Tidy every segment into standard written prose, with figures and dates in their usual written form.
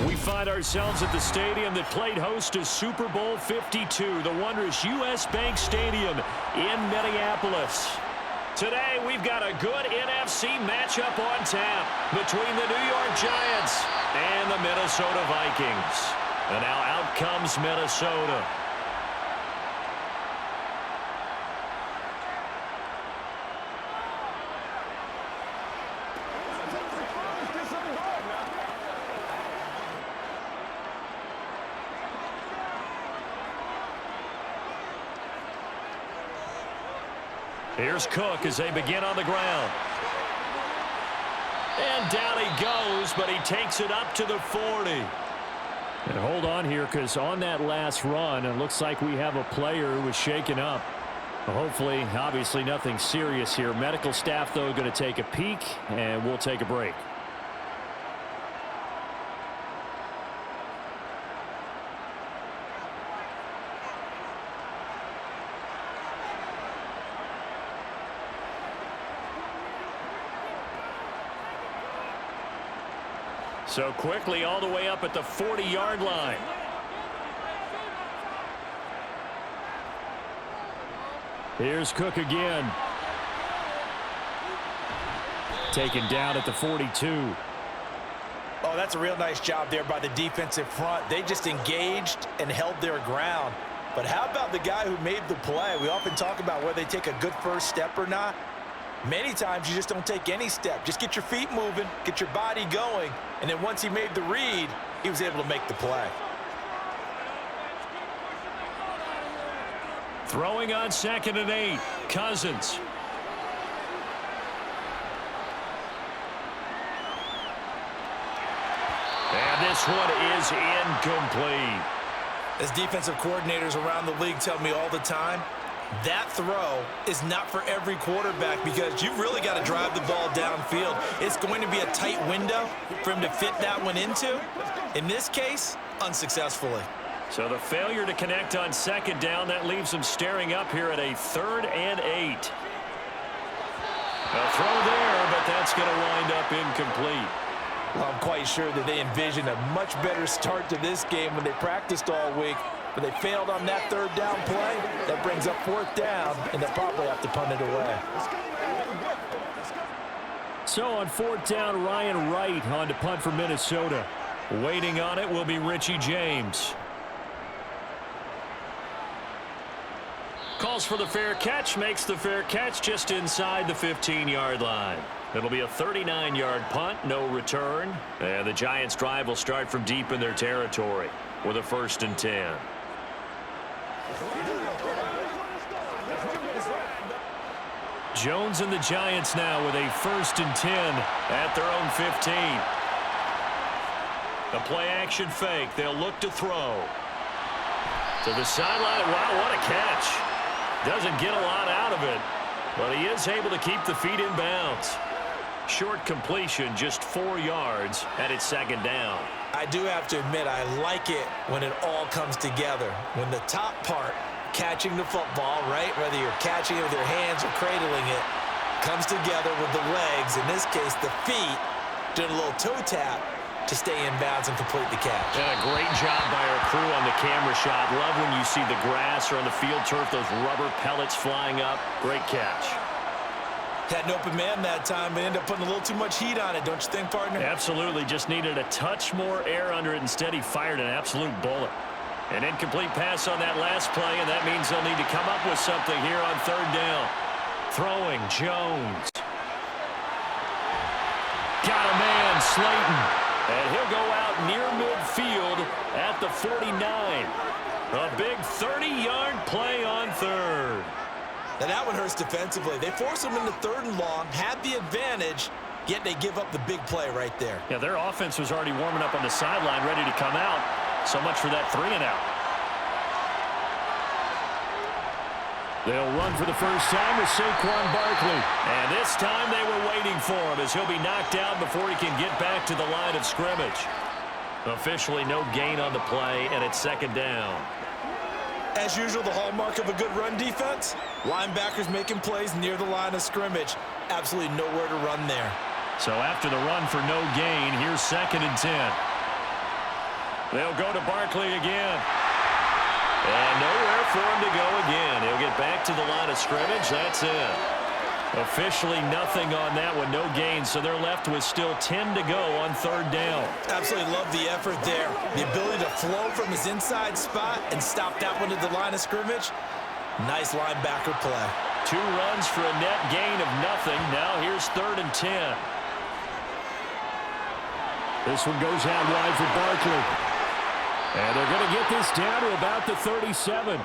We find ourselves at the stadium that played host to Super Bowl 52, the wondrous U.S. Bank Stadium in Minneapolis. Today, we've got a good NFC matchup on tap between the New York Giants and the Minnesota Vikings. And now out comes Minnesota. Here's Cook as they begin on the ground. And down he goes, but he takes it up to the 40. And hold on here, because on that last run, it looks like we have a player who was shaken up. Hopefully, obviously nothing serious here. Medical staff, though, going to take a peek, and we'll take a break. So quickly all the way up at the 40-yard line. Here's Cook again. Taken down at the 42. Oh, that's a real nice job there by the defensive front. They just engaged and held their ground. But how about the guy who made the play? We often talk about whether they take a good first step or not. Many times you just don't take any step. Just get your feet moving, get your body going, and then once he made the read, he was able to make the play. Throwing on 2nd and 8, Cousins. And this one is incomplete. As defensive coordinators around the league tell me all the time, that throw is not for every quarterback because you've really got to drive the ball downfield. It's going to be a tight window for him to fit that one into. In this case, unsuccessfully. So the failure to connect on 2nd down, that leaves him staring up here at a 3rd and 8. A throw there, but that's going to wind up incomplete. Well, I'm quite sure that they envisioned a much better start to this game when they practiced all week. But they failed on that 3rd down play. That brings up 4th down, and they'll probably have to punt it away. So on 4th down, Ryan Wright on to punt for Minnesota. Waiting on it will be Richie James. Calls for the fair catch, makes the fair catch just inside the 15-yard line. It'll be a 39-yard punt, no return. And the Giants' drive will start from deep in their territory with a 1st and 10. Jones and the Giants now with a 1st and 10 at their own 15. A play-action fake. They'll look to throw. To the sideline. Wow, what a catch. Doesn't get a lot out of it, but he is able to keep the feet in bounds. Short completion, just 4 yards, and it's 2nd down. I do have to admit, I like it when it all comes together. When the top part, catching the football, right, whether you're catching it with your hands or cradling it, comes together with the legs, in this case the feet, doing a little toe tap to stay in bounds and complete the catch. And a great job by our crew on the camera shot. Love when you see the grass or on the field turf, those rubber pellets flying up. Great catch. Had an open man that time, but ended up putting a little too much heat on it, don't you think, partner? Absolutely. Just needed a touch more air under it. Instead, he fired an absolute bullet. An incomplete pass on that last play, and that means they'll need to come up with something here on 3rd down. Throwing, Jones. Got a man, Slayton. And he'll go out near midfield at the 49. A big 30-yard play on 3rd. Now that one hurts defensively. They force him into 3rd and long, had the advantage, yet they give up the big play right there. Yeah, their offense was already warming up on the sideline, ready to come out. So much for that 3 and out. They'll run for the first time with Saquon Barkley. And this time they were waiting for him as he'll be knocked down before he can get back to the line of scrimmage. Officially no gain on the play, and it's 2nd down. As usual, the hallmark of a good run defense, linebackers making plays near the line of scrimmage. Absolutely nowhere to run there. So after the run for no gain, here's 2nd and 10. They'll go to Barkley again. And nowhere for him to go again. He'll get back to the line of scrimmage. That's it. Officially nothing on that one. No gain. So they're left with still 10 to go on third down. Absolutely love the effort there. The ability to flow from his inside spot and stop that one to the line of scrimmage. Nice linebacker play. 2 runs for a net gain of nothing. Now here's 3rd and 10. This one goes out wide for Barkley. And they're going to get this down to about the 37.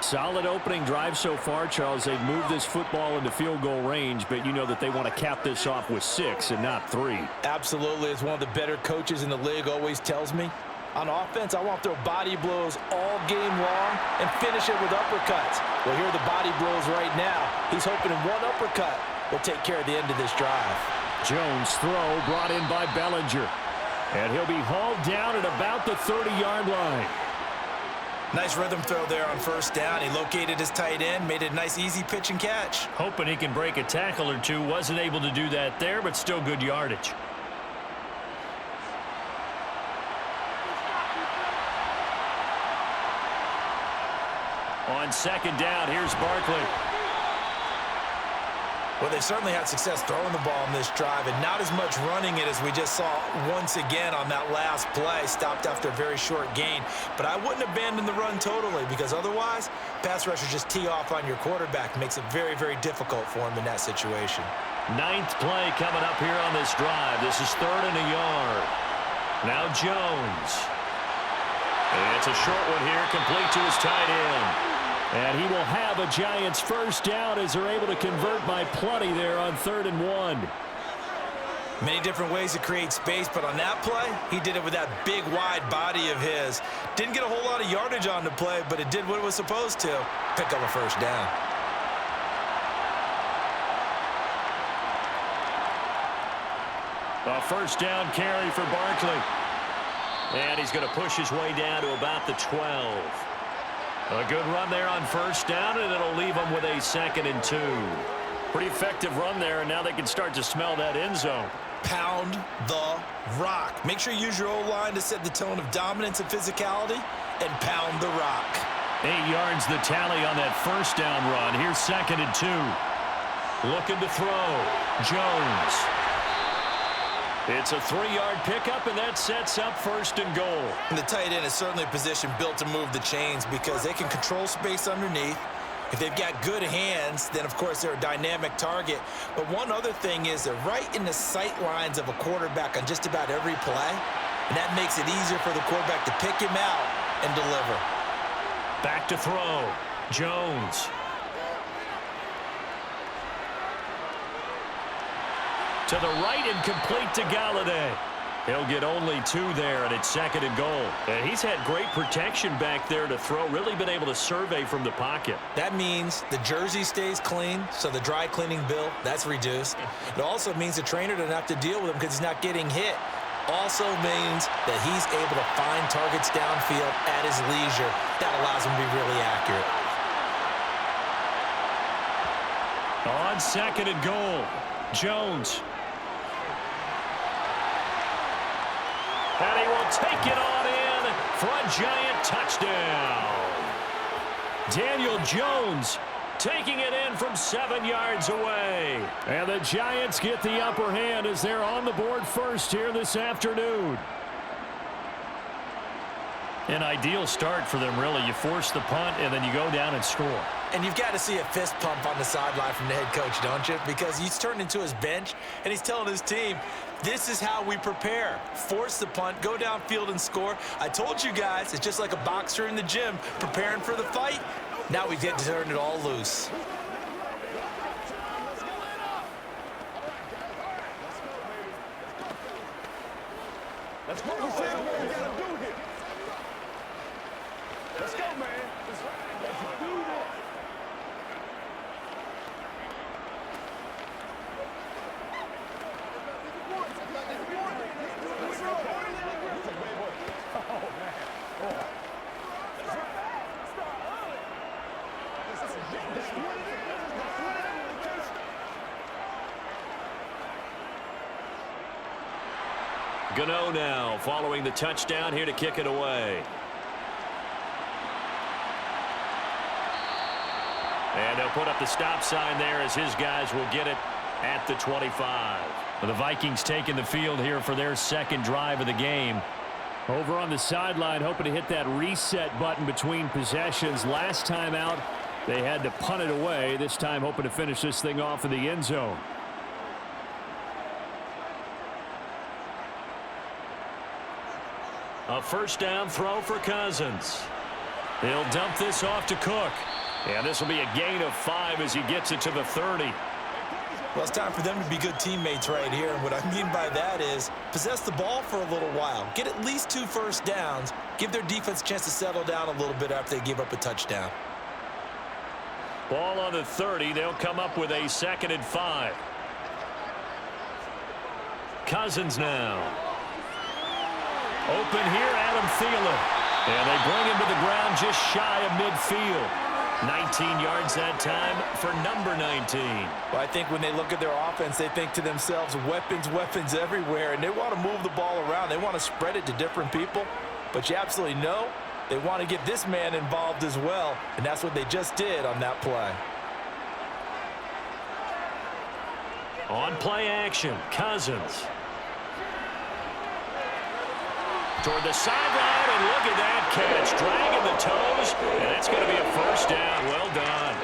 Solid opening drive so far, Charles. They've moved this football into field goal range, but you know that they want to cap this off with 6 and not 3. Absolutely. As one of the better coaches in the league always tells me, on offense, I want to throw body blows all game long and finish it with uppercuts. Well, here are the body blows right now. He's hoping in one uppercut will take care of the end of this drive. Jones' throw brought in by Bellinger. And he'll be hauled down at about the 30-yard line. Nice rhythm throw there on first down. He located his tight end, made it a nice easy pitch and catch. Hoping he can break a tackle or two. Wasn't able to do that there, but still good yardage. On second down, here's Barkley. Well, they certainly had success throwing the ball in this drive, and not as much running it as we just saw once again on that last play. Stopped after a very short gain. But I wouldn't abandon the run totally, because otherwise, pass rushers just tee off on your quarterback. Makes it very, very difficult for him in that situation. 9th play coming up here on this drive. This is 3rd and a yard. Now Jones. And it's a short one here, complete to his tight end. And he will have a Giants first down as they're able to convert by plenty there on 3rd and 1. Many different ways to create space, but on that play, he did it with that big, wide body of his. Didn't get a whole lot of yardage on the play, but it did what it was supposed to. Pick up a first down. A first down carry for Barkley. And he's going to push his way down to about the 12. A good run there on first down, and it'll leave them with a 2nd and 2. Pretty effective run there, and now they can start to smell that end zone. Pound the rock. Make sure you use your O-line to set the tone of dominance and physicality, and pound the rock. 8 yards the tally on that first down run. Here's 2nd and 2. Looking to throw. Jones. It's a 3-yard pickup, and that sets up 1st and goal. And the tight end is certainly a position built to move the chains because they can control space underneath. If they've got good hands, then, of course, they're a dynamic target. But one other thing is they're right in the sight lines of a quarterback on just about every play, and that makes it easier for the quarterback to pick him out and deliver. Back to throw. Jones. To the right and complete to Galladay. He'll get only 2 there, and it's 2nd and goal. And he's had great protection back there to throw. Really been able to survey from the pocket. That means the jersey stays clean, so the dry cleaning bill, that's reduced. It also means the trainer doesn't have to deal with him because he's not getting hit. Also means that he's able to find targets downfield at his leisure. That allows him to be really accurate. On 2nd and goal, Jones. And he will take it on in for a Giant touchdown. Daniel Jones taking it in from 7 yards away. And the Giants get the upper hand as they're on the board first here this afternoon. An ideal start for them, really. You force the punt, and then you go down and score. And you've got to see a fist pump on the sideline from the head coach, don't you? Because he's turned into his bench, and he's telling his team, this is how we prepare. Force the punt, go downfield and score. I told you guys, it's just like a boxer in the gym preparing for the fight. Now we get to turn it all loose. Let's go, man. Let's go, man. Let's do this. Gano now following the touchdown here to kick it away. And they'll put up the stop sign there as his guys will get it at the 25. The Vikings taking the field here for their second drive of the game. Over on the sideline, hoping to hit that reset button between possessions. Last time out, they had to punt it away. This time, hoping to finish this thing off in the end zone. A first down throw for Cousins. He'll dump this off to Cook. And this will be a gain of 5 as he gets it to the 30. Well, it's time for them to be good teammates right here. And what I mean by that is possess the ball for a little while. Get at least 2 first downs. Give their defense a chance to settle down a little bit after they give up a touchdown. Ball on the 30. They'll come up with a 2nd and 5. Cousins now. Open here, Adam Thielen. And they bring him to the ground just shy of midfield. 19 yards that time for number 19. Well, I think when they look at their offense, they think to themselves, weapons, weapons everywhere, and they want to move the ball around. They want to spread it to different people, but you absolutely know they want to get this man involved as well, and that's what they just did on that play. On play action, Cousins. Toward the sideline, and look at that catch. Dragging the toes, and that's going to be a first down. Well done.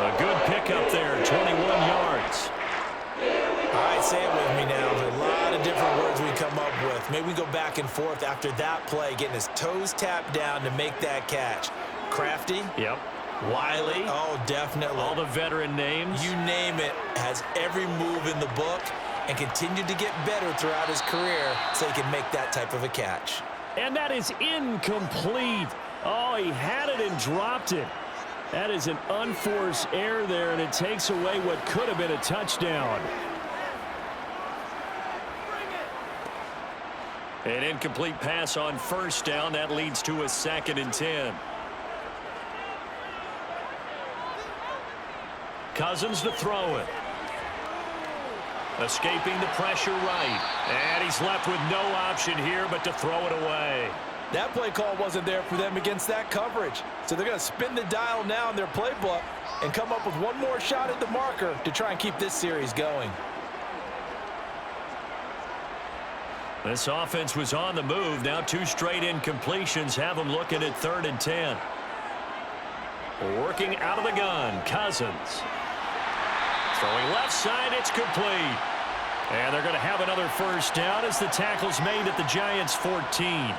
A good pickup there, 21 yards. All right, say it with me now. There's a lot of different words we come up with. Maybe we go back and forth after that play, getting his toes tapped down to make that catch. Crafty. Yep. Wiley. Oh, definitely. All the veteran names. You name it. Has every move in the book and continued to get better throughout his career so he can make that type of a catch. And that is incomplete. Oh, he had it and dropped it. That is an unforced error there, and it takes away what could have been a touchdown. An incomplete pass on first down. That leads to a 2nd and 10. Cousins to throw it. Escaping the pressure right. And he's left with no option here but to throw it away. That play call wasn't there for them against that coverage. So they're going to spin the dial now in their playbook and come up with one more shot at the marker to try and keep this series going. This offense was on the move. Now 2 straight incompletions have them looking at 3rd and 10. Working out of the gun, Cousins. Throwing left side, it's complete. And they're going to have another first down as the tackle's made at the Giants' 14.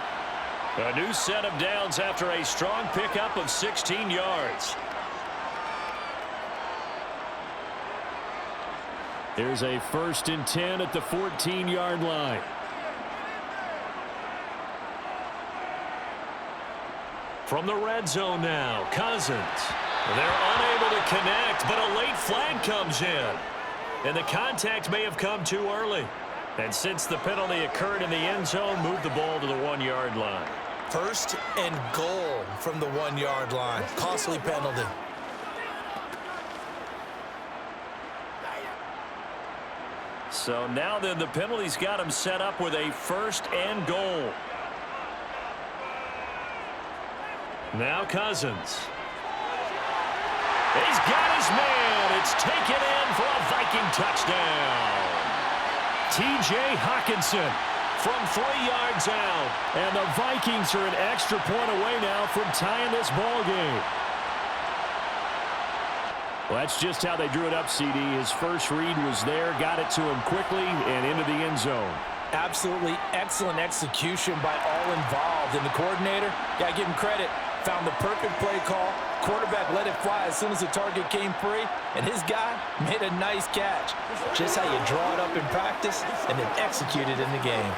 A new set of downs after a strong pickup of 16 yards. Here's a 1st and 10 at the 14-yard line. From the red zone now, Cousins. They're unable to connect, but a late flag comes in. And the contact may have come too early. And since the penalty occurred in the end zone, move the ball to the 1-yard line. 1st and goal from the 1-yard line. Costly penalty. So now then the penalty's got him set up with a 1st and goal. Now Cousins. He's got his man. It's taken in for a Viking touchdown. T.J. Hawkinson from 3 yards out. And the Vikings are an extra point away now from tying this ball game. Well, that's just how they drew it up, CD. His first read was there, got it to him quickly, and into the end zone. Absolutely excellent execution by all involved. And the coordinator, got to give him credit, found the perfect play call. Quarterback let it fly as soon as the target came free, and his guy made a nice catch. Just how you draw it up in practice and then execute it in the game.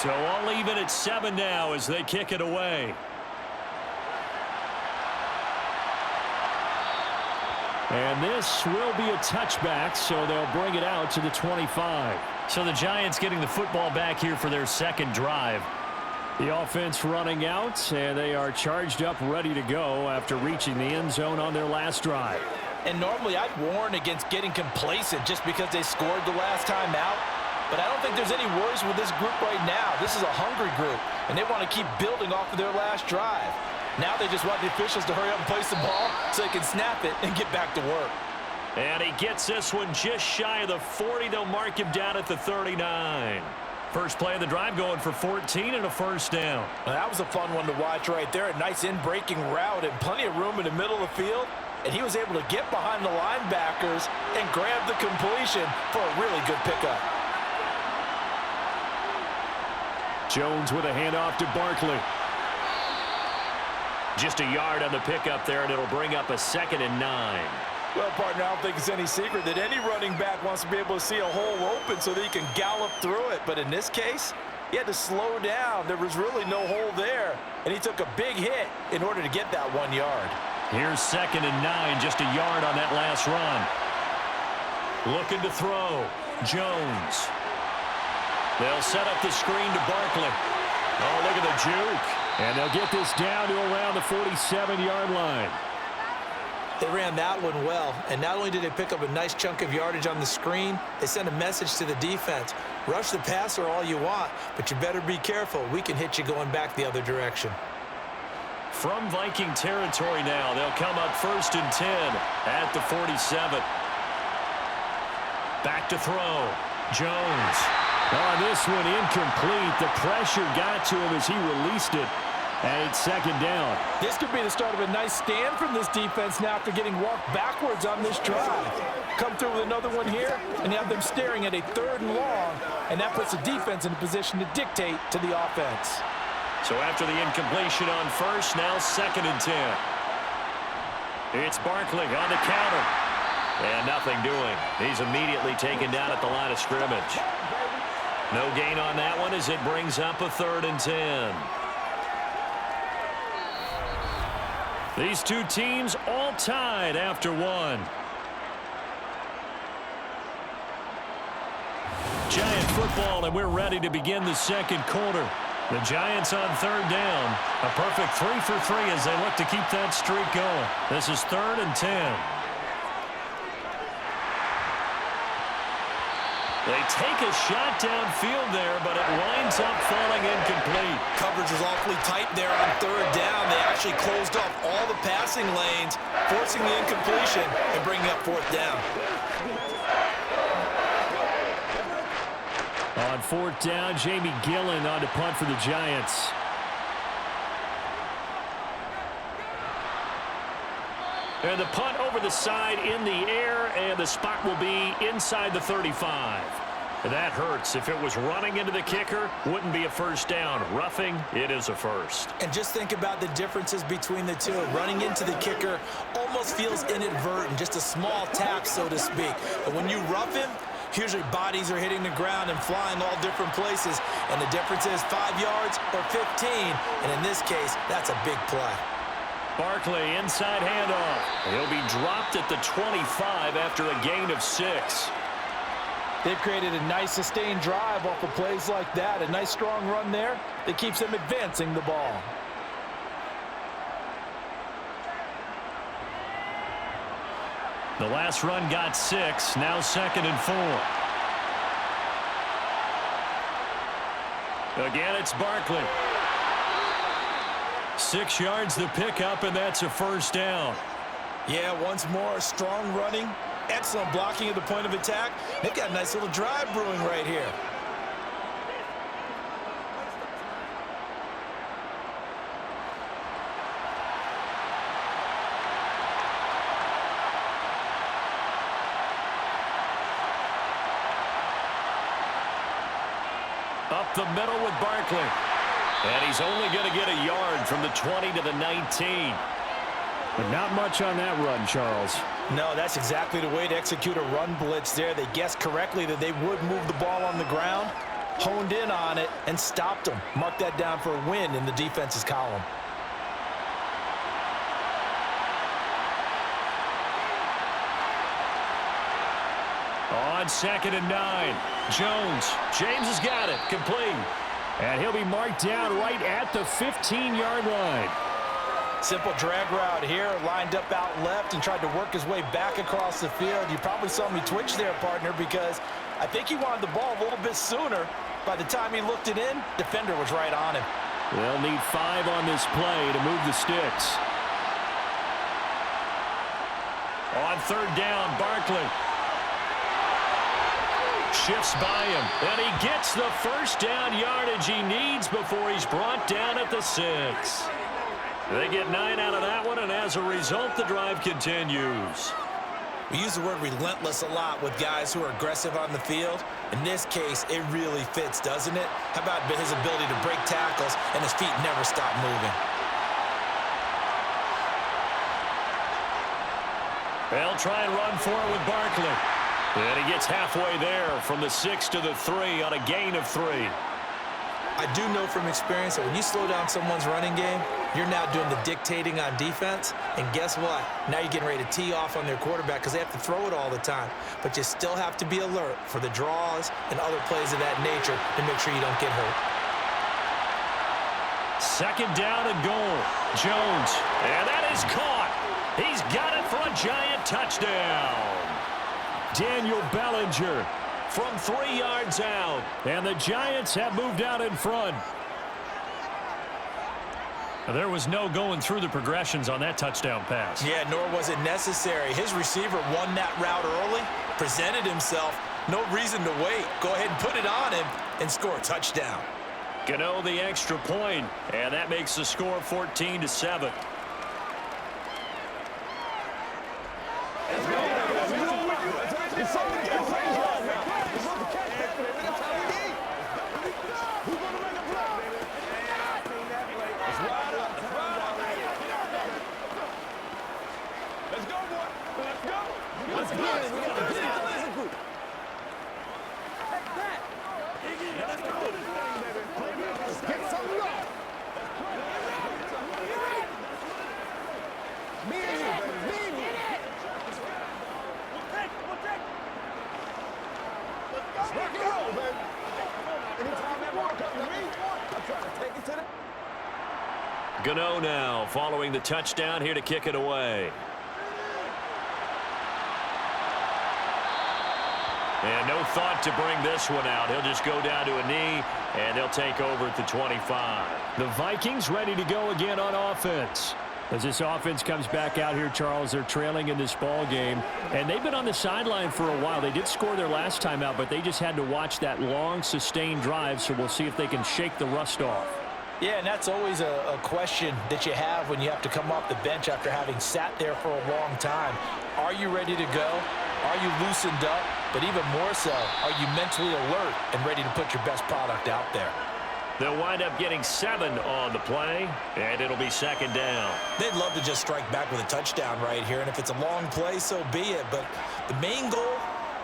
So all even at 7 now as they kick it away. And this will be a touchback, so they'll bring it out to the 25. So the Giants getting the football back here for their second drive. The offense running out, and they are charged up, ready to go after reaching the end zone on their last drive. And normally I'd warn against getting complacent just because they scored the last time out. But I don't think there's any worries with this group right now. This is a hungry group, and they want to keep building off of their last drive. Now they just want the officials to hurry up and place the ball so they can snap it and get back to work. And he gets this one just shy of the 40. They'll mark him down at the 39. First play of the drive going for 14 and a first down. Well, that was a fun one to watch right there. A nice in-breaking route and plenty of room in the middle of the field. And he was able to get behind the linebackers and grab the completion for a really good pickup. Jones with a handoff to Barkley. Just a yard on the pickup there, and it'll bring up a 2nd and 9. Well, partner, I don't think it's any secret that any running back wants to be able to see a hole open so that he can gallop through it. But in this case, he had to slow down. There was really no hole there, and he took a big hit in order to get that 1 yard. Here's 2nd and 9, just a yard on that last run. Looking to throw. Jones. They'll set up the screen to Barkley. Oh, look at the juke. And they'll get this down to around the 47-yard line. They ran that one well, and not only did they pick up a nice chunk of yardage on the screen, they sent a message to the defense. Rush the passer all you want, but you better be careful. We can hit you going back the other direction. From Viking territory now, they'll come up 1st and 10 at the 47. Back to throw. Jones. On this one, incomplete. The pressure got to him as he released it. And it's 2nd down. This could be the start of a nice stand from this defense now after getting walked backwards on this drive. Come through with another one here, and have them staring at a 3rd and long, and that puts the defense in a position to dictate to the offense. So after the incompletion on 1st, now 2nd and 10. It's Barkley on the counter. And nothing doing. He's immediately taken down at the line of scrimmage. No gain on that one as it brings up a 3rd and 10. These two teams all tied after one. Giant football, and we're ready to begin the second quarter. The Giants on 3rd down. A perfect 3 for 3 as they look to keep that streak going. This is 3rd and 10. They take a shot downfield there, but it winds up falling incomplete. Coverage was awfully tight there on 3rd down. They actually closed off all the passing lanes, forcing the incompletion and bringing up 4th down. On 4th down, Jamie Gillen on to punt for the Giants. And the punt over the side in the air, and the spot will be inside the 35. That hurts. If it was running into the kicker, wouldn't be a first down. Roughing, it is a first. And just think about the differences between the two. Running into the kicker almost feels inadvertent, just a small tap, so to speak. But when you rough him, usually bodies are hitting the ground and flying all different places. And the difference is 5 yards or 15. And in this case, that's a big play. Barkley, inside handoff. He'll be dropped at the 25 after a gain of 6. They've created a nice sustained drive off of plays like that. A nice strong run there that keeps them advancing the ball. The last run got 6. Now 2nd and 4. Again, it's Barkley. 6 yards the pickup, and that's a first down. Yeah, once more, strong running, excellent blocking at the point of attack. They've got a nice little drive brewing right here. Up the middle with Barkley. And he's only going to get a yard from the 20 to the 19. But not much on that run, Charles. No, that's exactly the way to execute a run blitz there. They guessed correctly that they would move the ball on the ground. honed in on it and stopped them. Mark that down for a win in the defense's column. On 2nd and 9, Jones. James has got it. Complete. And he'll be marked down right at the 15-yard line. Simple drag route here, lined up out left and tried to work his way back across the field. You probably saw me twitch there, partner, because I think he wanted the ball a little bit sooner. By the time he looked it in, defender was right on him. They'll need 5 on this play to move the sticks. On 3rd down, Barkley. Shifts by him, and he gets the first down yardage he needs before he's brought down at the 6. They get 9 out of that one, and as a result, the drive continues. We use the word relentless a lot with guys who are aggressive on the field. In this case, it really fits, doesn't it? How about his ability to break tackles, and his feet never stop moving? They'll try and run for it with Barkley. And he gets halfway there from the 6 to the 3 on a gain of 3. I do know from experience that when you slow down someone's running game, you're now doing the dictating on defense. And guess what? Now you're getting ready to tee off on their quarterback because they have to throw it all the time. But you still have to be alert for the draws and other plays of that nature to make sure you don't get hurt. 2nd down and goal. Jones. And that is caught. He's got it for a giant touchdown. Daniel Bellinger from 3 yards out. And the Giants have moved out in front. There was no going through the progressions on that touchdown pass. Yeah, nor was it necessary. His receiver won that route early, presented himself. No reason to wait. Go ahead and put it on him and score a touchdown. Gano the extra point, and that makes the score 14-7. Gano now following the touchdown here to kick it away. And no thought to bring this one out. He'll just go down to a knee, and they'll take over at the 25. The Vikings ready to go again on offense. As this offense comes back out here, Charles, they're trailing in this ball game, and they've been on the sideline for a while. They did score their last time out, but they just had to watch that long, sustained drive, so we'll see if they can shake the rust off. Yeah, and that's always a question that you have when you have to come off the bench after having sat there for a long time. Are you ready to go? Are you loosened up? But even more so, are you mentally alert and ready to put your best product out there? They'll wind up getting 7 on the play, and it'll be 2nd down. They'd love to just strike back with a touchdown right here, and if it's a long play, so be it. But the main goal,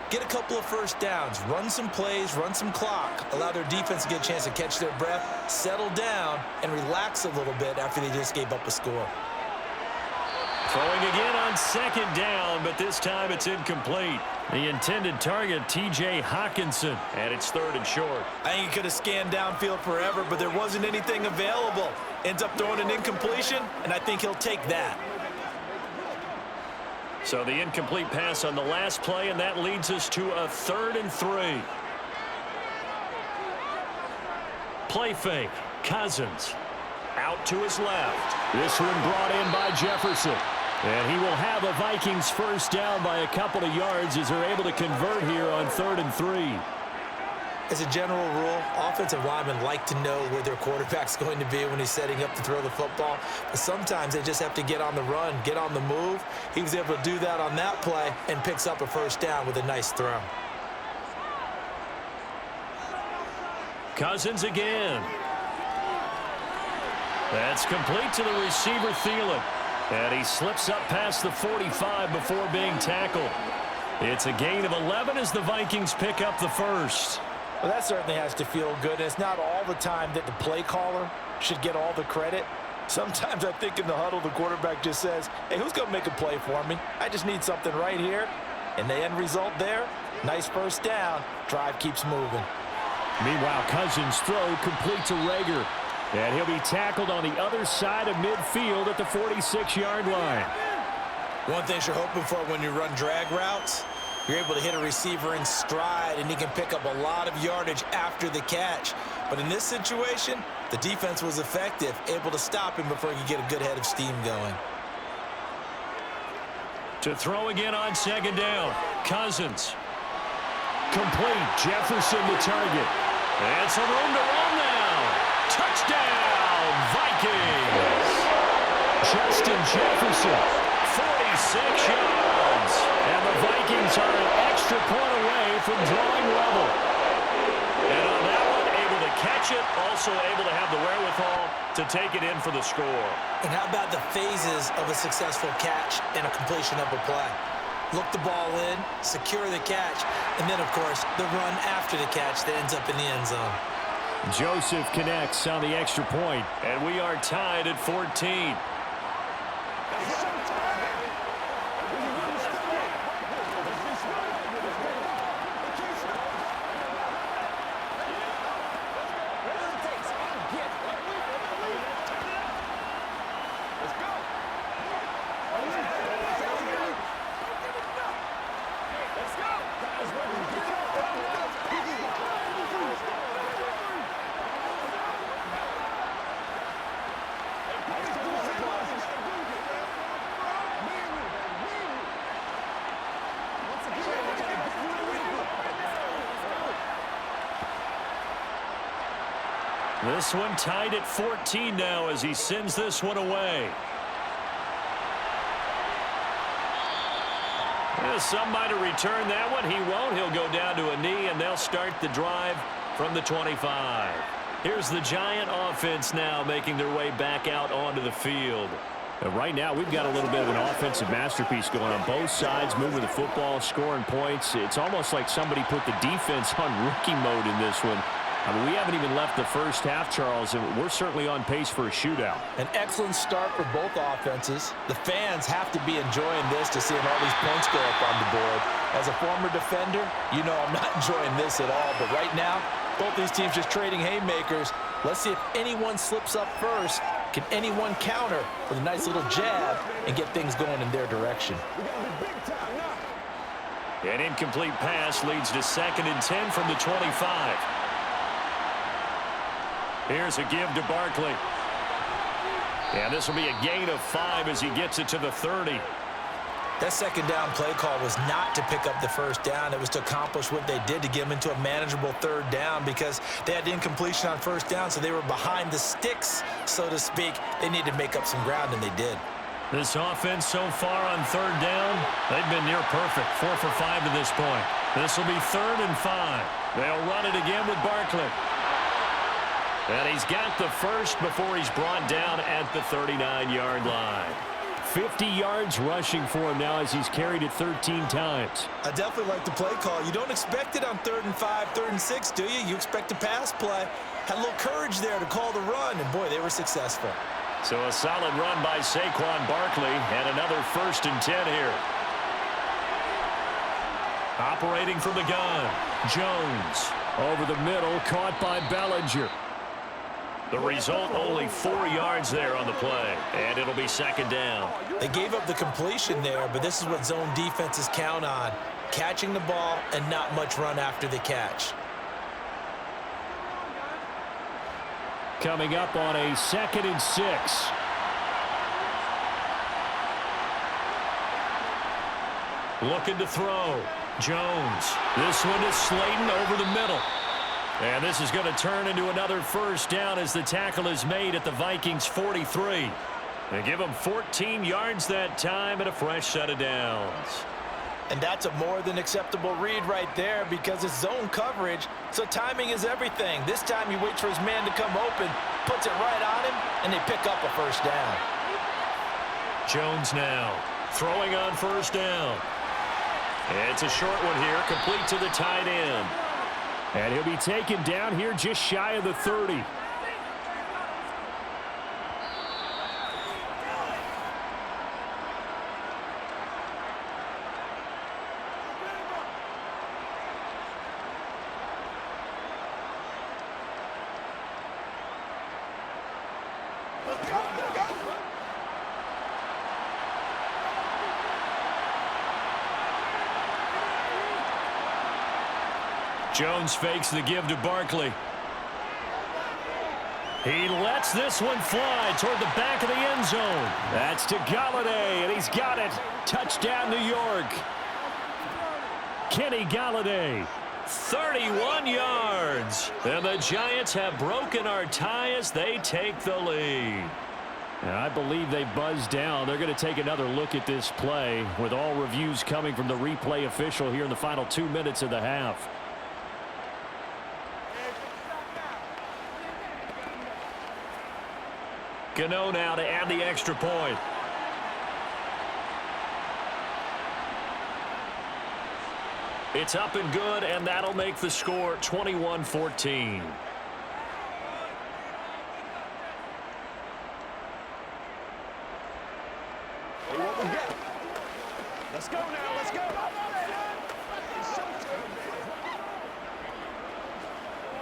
get a couple of first downs, run some plays, run some clock, allow their defense to get a chance to catch their breath, settle down, and relax a little bit after they just gave up a score. Throwing again on 2nd down, but this time it's incomplete. The intended target, T.J. Hawkinson, and it's 3rd and short. I think he could have scanned downfield forever, but there wasn't anything available. Ends up throwing an incompletion, and I think he'll take that. So the incomplete pass on the last play, and that leads us to a 3rd and 3. Play fake. Cousins out to his left. This one brought in by Jefferson. And he will have a Vikings first down by a couple of yards as they're able to convert here on 3rd and 3. As a general rule, offensive linemen like to know where their quarterback's going to be when he's setting up to throw the football. But sometimes they just have to get on the run, get on the move. He was able to do that on that play and picks up a first down with a nice throw. Cousins again. That's complete to the receiver, Thielen. And he slips up past the 45 before being tackled. It's a gain of 11 as the Vikings pick up the first. Well, that certainly has to feel good. It's not all the time that the play caller should get all the credit. Sometimes I think in the huddle, the quarterback just says, hey, who's going to make a play for me? I just need something right here. And the end result there, nice first down. Drive keeps moving. Meanwhile, Cousins' throw complete to Rager. And he'll be tackled on the other side of midfield at the 46-yard line. One thing you're hoping for when you run drag routes, you're able to hit a receiver in stride, and he can pick up a lot of yardage after the catch. But in this situation, the defense was effective, able to stop him before he could get a good head of steam going. To throw again on second down, Cousins. Complete. Jefferson the target. And some room to run now. Touchdown, Vikings. Justin Jefferson. 46 yards. And the Vikings are an extra point away from drawing level. And on that one, able to catch it, also able to have the wherewithal to take it in for the score. And how about the phases of a successful catch and a completion of a play? Look the ball in, secure the catch, and then, of course, the run after the catch that ends up in the end zone. Joseph connects on the extra point. And we are tied at 14. This one tied at 14 now as he sends this one away. Some might have returned that one. He won't. He'll go down to a knee, and they'll start the drive from the 25. Here's the Giant offense now making their way back out onto the field. And right now, we've got a little bit of an offensive masterpiece going on both sides, moving the football, scoring points. It's almost like somebody put the defense on rookie mode in this one. I mean, we haven't even left the first half, Charles, and we're certainly on pace for a shootout. An excellent start for both offenses. The fans have to be enjoying this to seeing all these points go up on the board. As a former defender, you know I'm not enjoying this at all. But right now, both these teams just trading haymakers. Let's see if anyone slips up first. Can anyone counter with a nice little jab and get things going in their direction? An incomplete pass leads to 2nd and 10 from the 25. Here's a give to Barkley. And this will be a gain of 5 as he gets it to the 30. That second down play call was not to pick up the first down. It was to accomplish what they did to get them into a manageable 3rd down because they had incompletion on 1st down, so they were behind the sticks, so to speak. They needed to make up some ground, and they did. This offense so far on 3rd down, they've been near perfect. 4 for 5 to this point. This will be 3rd and 5. They'll run it again with Barkley. And he's got the first before he's brought down at the 39-yard line. 50 yards rushing for him now as he's carried it 13 times. I definitely like the play call. You don't expect it on 3rd and 5, 3rd and 6, do you? You expect a pass play. Had a little courage there to call the run, and boy, they were successful. So a solid run by Saquon Barkley, and another 1st and 10 here. Operating from the gun, Jones. Over the middle, caught by Bellinger. The result, only 4 yards there on the play, and it'll be 2nd down. They gave up the completion there, but this is what zone defenses count on, catching the ball and not much run after the catch. Coming up on a 2nd and 6. Looking to throw. Jones. This one is Slayton over the middle. And this is going to turn into another 1st down as the tackle is made at the Vikings 43. They give them 14 yards that time and a fresh set of downs. And that's a more than acceptable read right there because it's zone coverage, so timing is everything. This time he waits for his man to come open, puts it right on him, and they pick up a 1st down. Jones now throwing on 1st down. It's a short one here, complete to the tight end. And he'll be taken down here just shy of the 30. Jones fakes the give to Barkley. He lets this one fly toward the back of the end zone. That's to Galladay, and he's got it. Touchdown, New York. Kenny Galladay. 31 yards. And the Giants have broken our tie as they take the lead. And I believe they buzzed down. They're going to take another look at this play with all reviews coming from the replay official here in the final 2 minutes of the half. Gano now to add the extra point. It's up and good, and that'll make the score 21-14. Let's go now, let's go.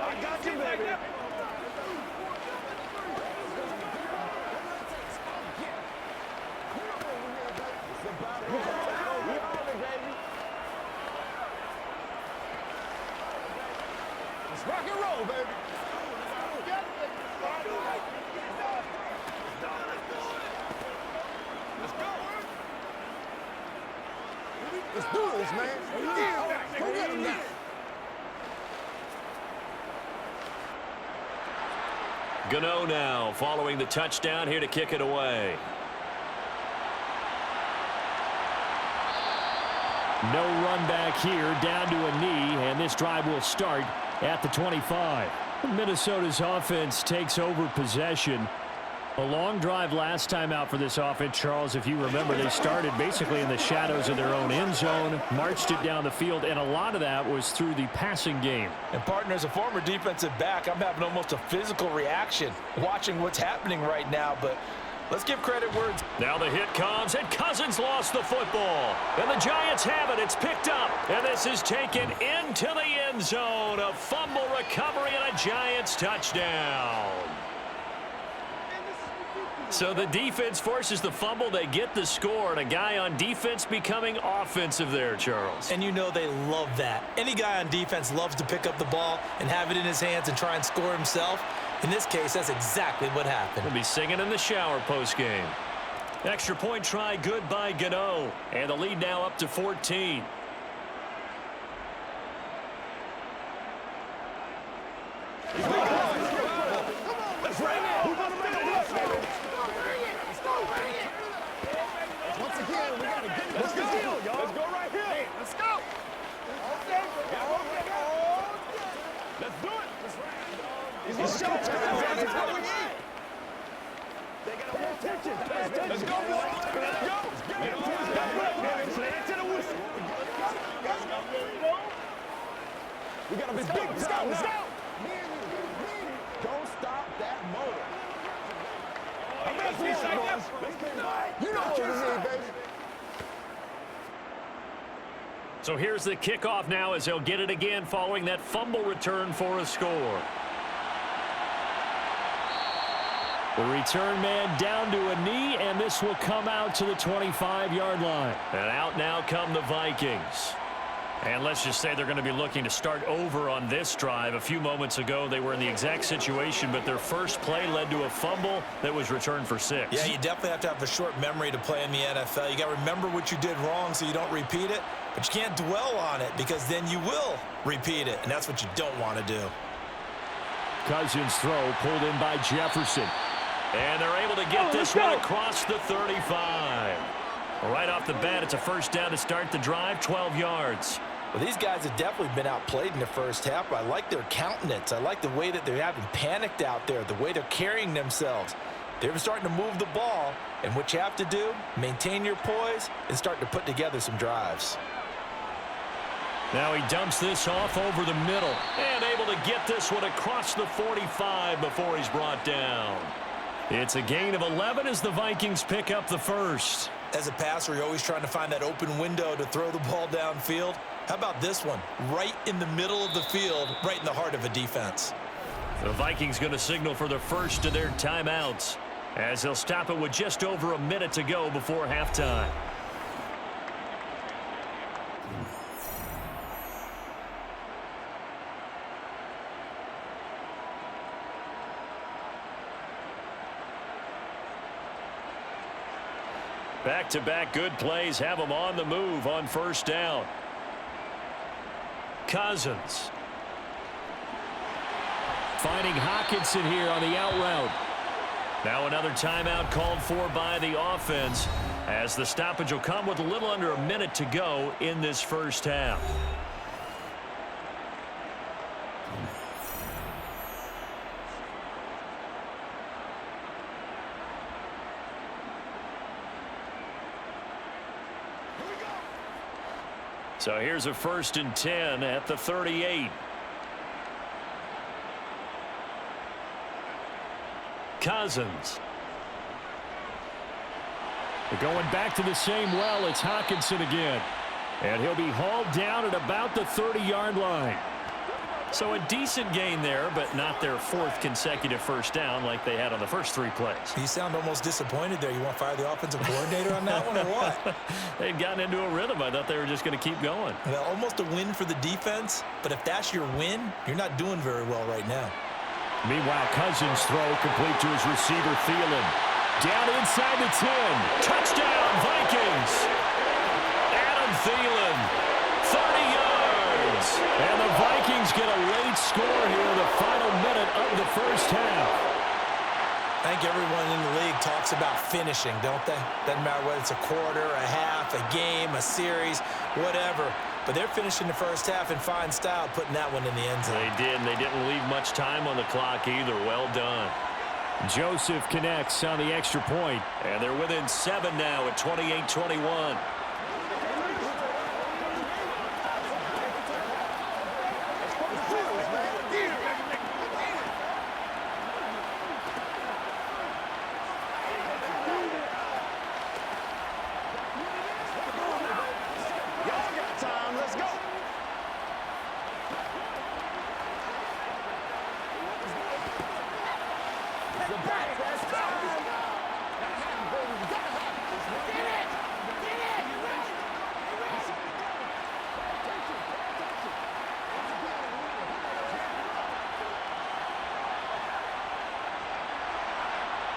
I got you, baby. Let's rock and roll, baby. Let's go. Let's do this, man. Go get him now. Gano now following the touchdown here to kick it away. No run back here, down to a knee, and this drive will start at the 25. Minnesota's offense takes over possession. A long drive last time out for this offense, Charles. If you remember, they started basically in the shadows of their own end zone, marched it down the field, and a lot of that was through the passing game. And partner, as a former defensive back, I'm having almost a physical reaction watching what's happening right now, but let's give credit where it's... Now the hit comes, and Cousins lost the football. And the Giants have it. It's picked up. And this is taken into the end zone. A fumble recovery and a Giants touchdown. So the defense forces the fumble. They get the score, and a guy on defense becoming offensive there, Charles. And you know they love that. Any guy on defense loves to pick up the ball and have it in his hands and try and score himself. In this case, that's exactly what happened. He'll be singing in the shower postgame. Extra point try good by Gano. And the lead now up to 14. Let's bring it. Who's gonna make it? Once again, we gotta get it. Let's go, y'all. Let's go right here. Let's go. Let's do it. Let's go. That's how we eat. They gotta pay attention. Let's go, boy. Let's go. Play it to the whistle. We gotta be big. Let's go. Let's go. Don't stop that motor. You know what you need, baby. So here's the kickoff now as they'll get it again following that fumble return for a score. The return man down to a knee, and this will come out to the 25-yard line. And out now come the Vikings. And let's just say they're going to be looking to start over on this drive. A few moments ago, they were in the exact situation, but their first play led to a fumble that was returned for 6. Yeah, you definitely have to have a short memory to play in the NFL. You got to remember what you did wrong so you don't repeat it, but you can't dwell on it because then you will repeat it, and that's what you don't want to do. Cousins throw pulled in by Jefferson. And they're able to get this one across the 35. Right off the bat, it's a first down to start the drive, 12 yards. Well, these guys have definitely been outplayed in the first half. I like their countenance. I like the way that they're having panicked out there, the way they're carrying themselves. They're starting to move the ball, and what you have to do, maintain your poise and start to put together some drives. Now he dumps this off over the middle and able to get this one across the 45 before he's brought down. It's a gain of 11 as the Vikings pick up the first. As a passer, you're always trying to find that open window to throw the ball downfield. How about this one? Right in the middle of the field, right in the heart of a defense. The Vikings going to signal for the first of their timeouts as they'll stop it with just over a minute to go before halftime. Back-to-back good plays have them on the move on first down. Cousins. Finding Hockenson here on the out route. Now another timeout called for by the offense as the stoppage will come with a little under a minute to go in this first half. So here's a 1st and 10 at the 38. Cousins. They're going back to the same well. It's Hockenson again. And he'll be hauled down at about the 30-yard line. So a decent gain there, but not their 4th consecutive first down like they had on the first 3 plays. You sound almost disappointed there. You want to fire the offensive coordinator on that one or what? They'd gotten into a rhythm. I thought they were just going to keep going. Well, almost a win for the defense, but if that's your win, you're not doing very well right now. Meanwhile, Cousins' throw complete to his receiver, Thielen. Down inside the 10. Touchdown, Vikings. Adam Thielen, 30 yards. And the Vikings get a late score here in the final minute of the first half. I think everyone in the league talks about finishing, don't they? Doesn't matter whether it's a quarter, a half, a game, a series, whatever. But they're finishing the first half in fine style, putting that one in the end zone. They did, and they didn't leave much time on the clock either. Well done. Joseph connects on the extra point. And they're within 7 now at 28-21.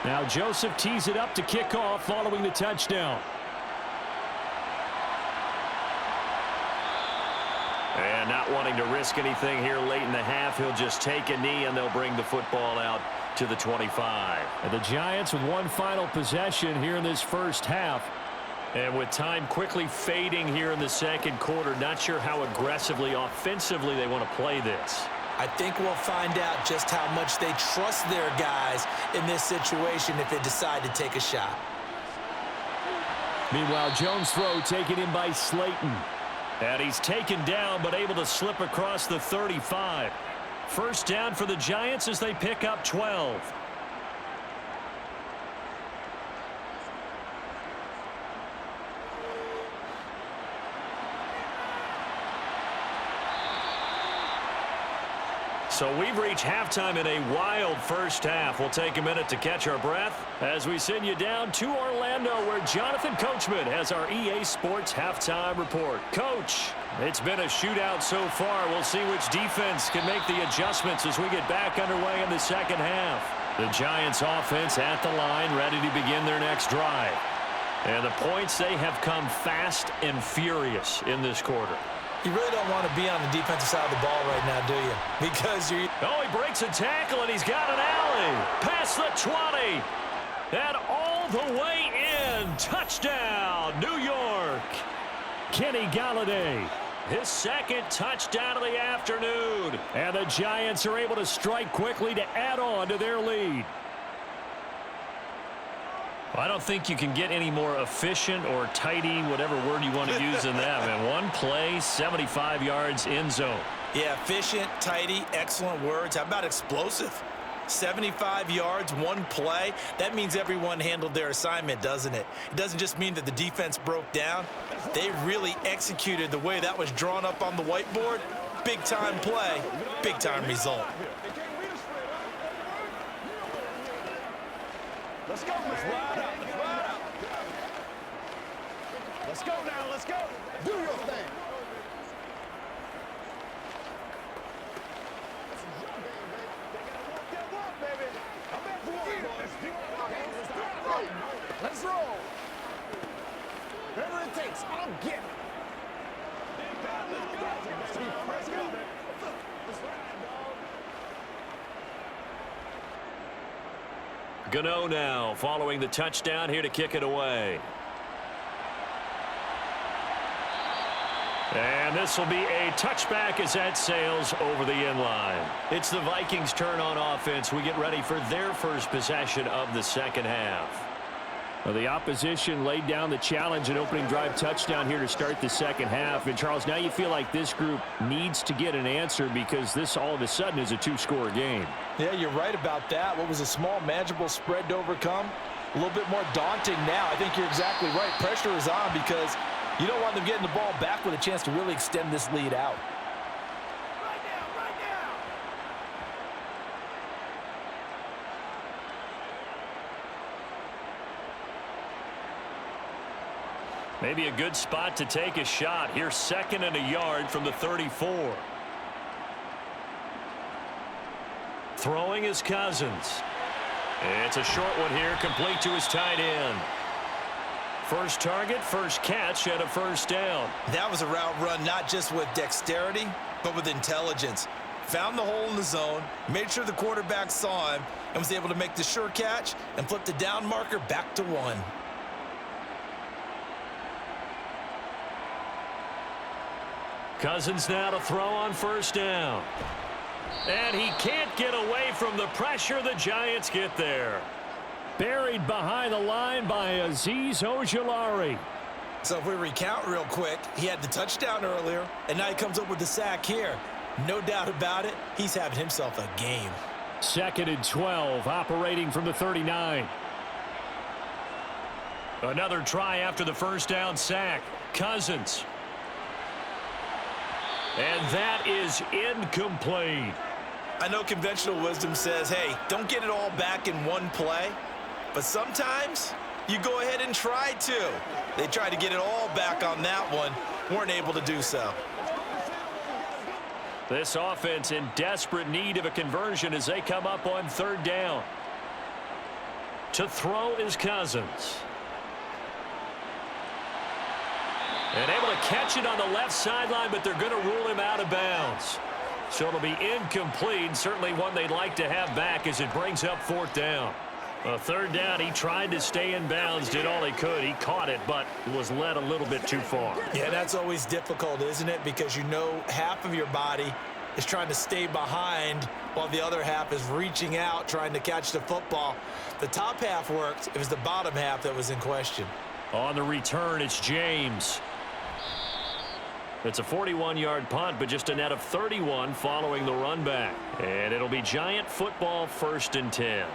Now Joseph tees it up to kick off following the touchdown. And not wanting to risk anything here late in the half, he'll just take a knee and they'll bring the football out to the 25. And the Giants with one final possession here in this first half. And with time quickly fading here in the second quarter, not sure how aggressively, offensively they want to play this. I think we'll find out just how much they trust their guys in this situation if they decide to take a shot. Meanwhile, Jones' throw taken in by Slayton. And he's taken down but able to slip across the 35. First down for the Giants as they pick up 12. So we've reached halftime in a wild first half. We'll take a minute to catch our breath as we send you down to Orlando where Jonathan Coachman has our EA Sports Halftime Report. Coach, it's been a shootout so far. We'll see which defense can make the adjustments as we get back underway in the second half. The Giants offense at the line, ready to begin their next drive. And the points, they have come fast and furious in this quarter. You really don't want to be on the defensive side of the ball right now, do you? Because you... Oh, he breaks a tackle, and he's got an alley. Past the 20. And all the way in. Touchdown, New York. Kenny Galladay. His second touchdown of the afternoon. And the Giants are able to strike quickly to add on to their lead. I don't think you can get any more efficient or tidy, whatever word you want to use in that, man. One play, 75 yards, end zone. Yeah, efficient, tidy, excellent words. How about explosive? 75 yards, one play. That means everyone handled their assignment, doesn't it? It doesn't just mean that the defense broke down. They really executed the way that was drawn up on the whiteboard. Big-time play, big-time result. Let's go, man. Let's ride out. Let's ride out. Let's go now. Let's go. Do your thing. This is your game, baby. They gotta walk that walk, baby. I'm back for one, boys. Let's roll. Whatever it takes, I'm getting it. Let's go. Let's ride, dog. Gano now following the touchdown here to kick it away. And this will be a touchback as that sails over the end line. It's the Vikings' turn on offense. We get ready for their first possession of the second half. Well, the opposition laid down the challenge and opening drive touchdown here to start the second half. And, Charles, now you feel like this group needs to get an answer because this all of a sudden is a two-score game. Yeah, you're right about that. What was a small, manageable spread to overcome? A little bit more daunting now. I think you're exactly right. Pressure is on because you don't want them getting the ball back with a chance to really extend this lead out. Right now, right now. Maybe a good spot to take a shot. Here's 2nd and a yard from the 34. Throwing is Cousins. It's a short one here, complete to his tight end. First target, first catch, and a first down. That was a route run not just with dexterity, but with intelligence. Found the hole in the zone, made sure the quarterback saw him, and was able to make the sure catch and flip the down marker back to 1. Cousins now to throw on first down. And he can't get away from the pressure. The Giants get there. Buried behind the line by Azeez Ojulari. So if we recount real quick, he had the touchdown earlier, and now he comes up with the sack here. No doubt about it, he's having himself a game. 2nd and 12, operating from the 39. Another try after the first down sack. Cousins. And that is incomplete. I know conventional wisdom says, hey, don't get it all back in one play. But sometimes you go ahead and try to. They tried to get it all back on that one. Weren't able to do so. This offense in desperate need of a conversion as they come up on 3rd down. To throw is Cousins. And able to catch it on the left sideline, but they're going to rule him out of bounds. So it'll be incomplete, certainly one they'd like to have back as it brings up 4th down. 3rd down, he tried to stay in bounds, did all he could. He caught it, but was led a little bit too far. Yeah, that's always difficult, isn't it? Because you know half of your body is trying to stay behind while the other half is reaching out, trying to catch the football. The top half worked. It was the bottom half that was in question. On the return, it's James. It's a 41-yard punt, but just a net of 31 following the run back. And it'll be Giant football 1st and 10.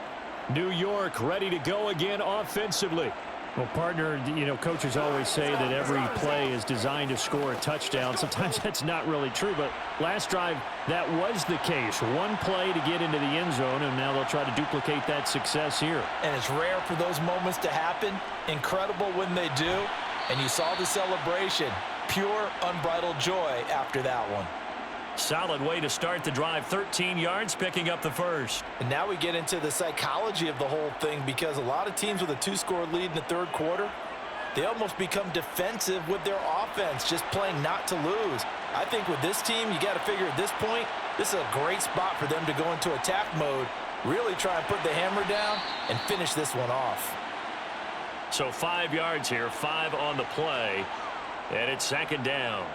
New York ready to go again offensively. Well, partner, you know, coaches always say that every play is designed to score a touchdown. Sometimes that's not really true, but last drive, that was the case. One play to get into the end zone, and now they'll try to duplicate that success here. And it's rare for those moments to happen. Incredible when they do. And you saw the celebration. Pure, unbridled joy after that one. Solid way to start the drive. 13 yards, picking up the first. And now we get into the psychology of the whole thing, because a lot of teams with a 2-score lead in the 3rd quarter, they almost become defensive with their offense, just playing not to lose. I think with this team, you got to figure at this point, this is a great spot for them to go into attack mode, really try and put the hammer down and finish this one off. So 5 yards here, 5 on the play, and it's 2nd down.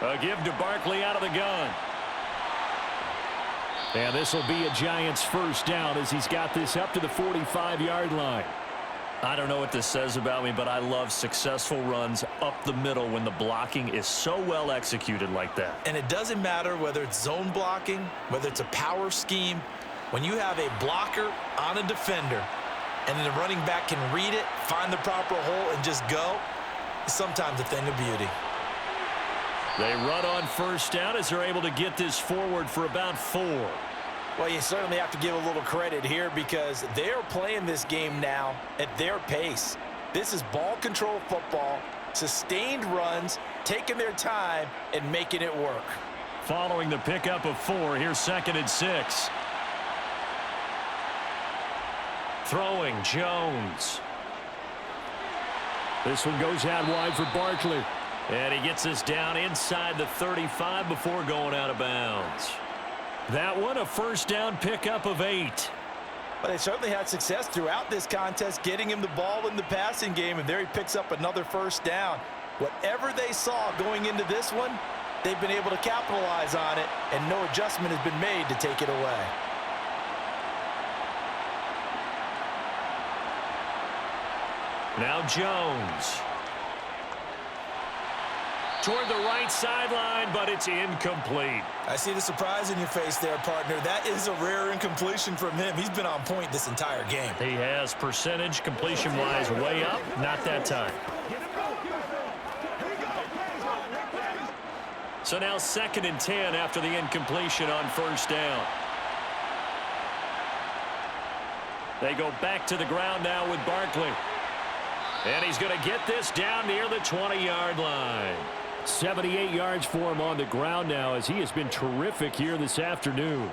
A give to Barkley out of the gun. And this will be a Giants first down as he's got this up to the 45-yard line. I don't know what this says about me, but I love successful runs up the middle when the blocking is so well executed like that. And it doesn't matter whether it's zone blocking, whether it's a power scheme. When you have a blocker on a defender and then the running back can read it, find the proper hole, and just go, it's sometimes a thing of beauty. They run on first down as they're able to get this forward for about 4. Well, you certainly have to give a little credit here because they're playing this game now at their pace. This is ball control football, sustained runs, taking their time, and making it work. Following the pickup of 4, here's 2nd and 6. Throwing, Jones. This one goes out wide for Barkley. And he gets this down inside the 35 before going out of bounds. That one, a first down pickup of 8. But they certainly had success throughout this contest, getting him the ball in the passing game, and there he picks up another first down. Whatever they saw going into this one, they've been able to capitalize on it, and no adjustment has been made to take it away. Now Jones. Toward the right sideline, but it's incomplete. I see the surprise in your face there, partner. That is a rare incompletion from him. He's been on point this entire game. He has percentage completion-wise way up. Not that time. So now 2nd and 10 after the incompletion on first down. They go back to the ground now with Barkley. And he's going to get this down near the 20-yard line. 78 yards for him on the ground now as he has been terrific here this afternoon.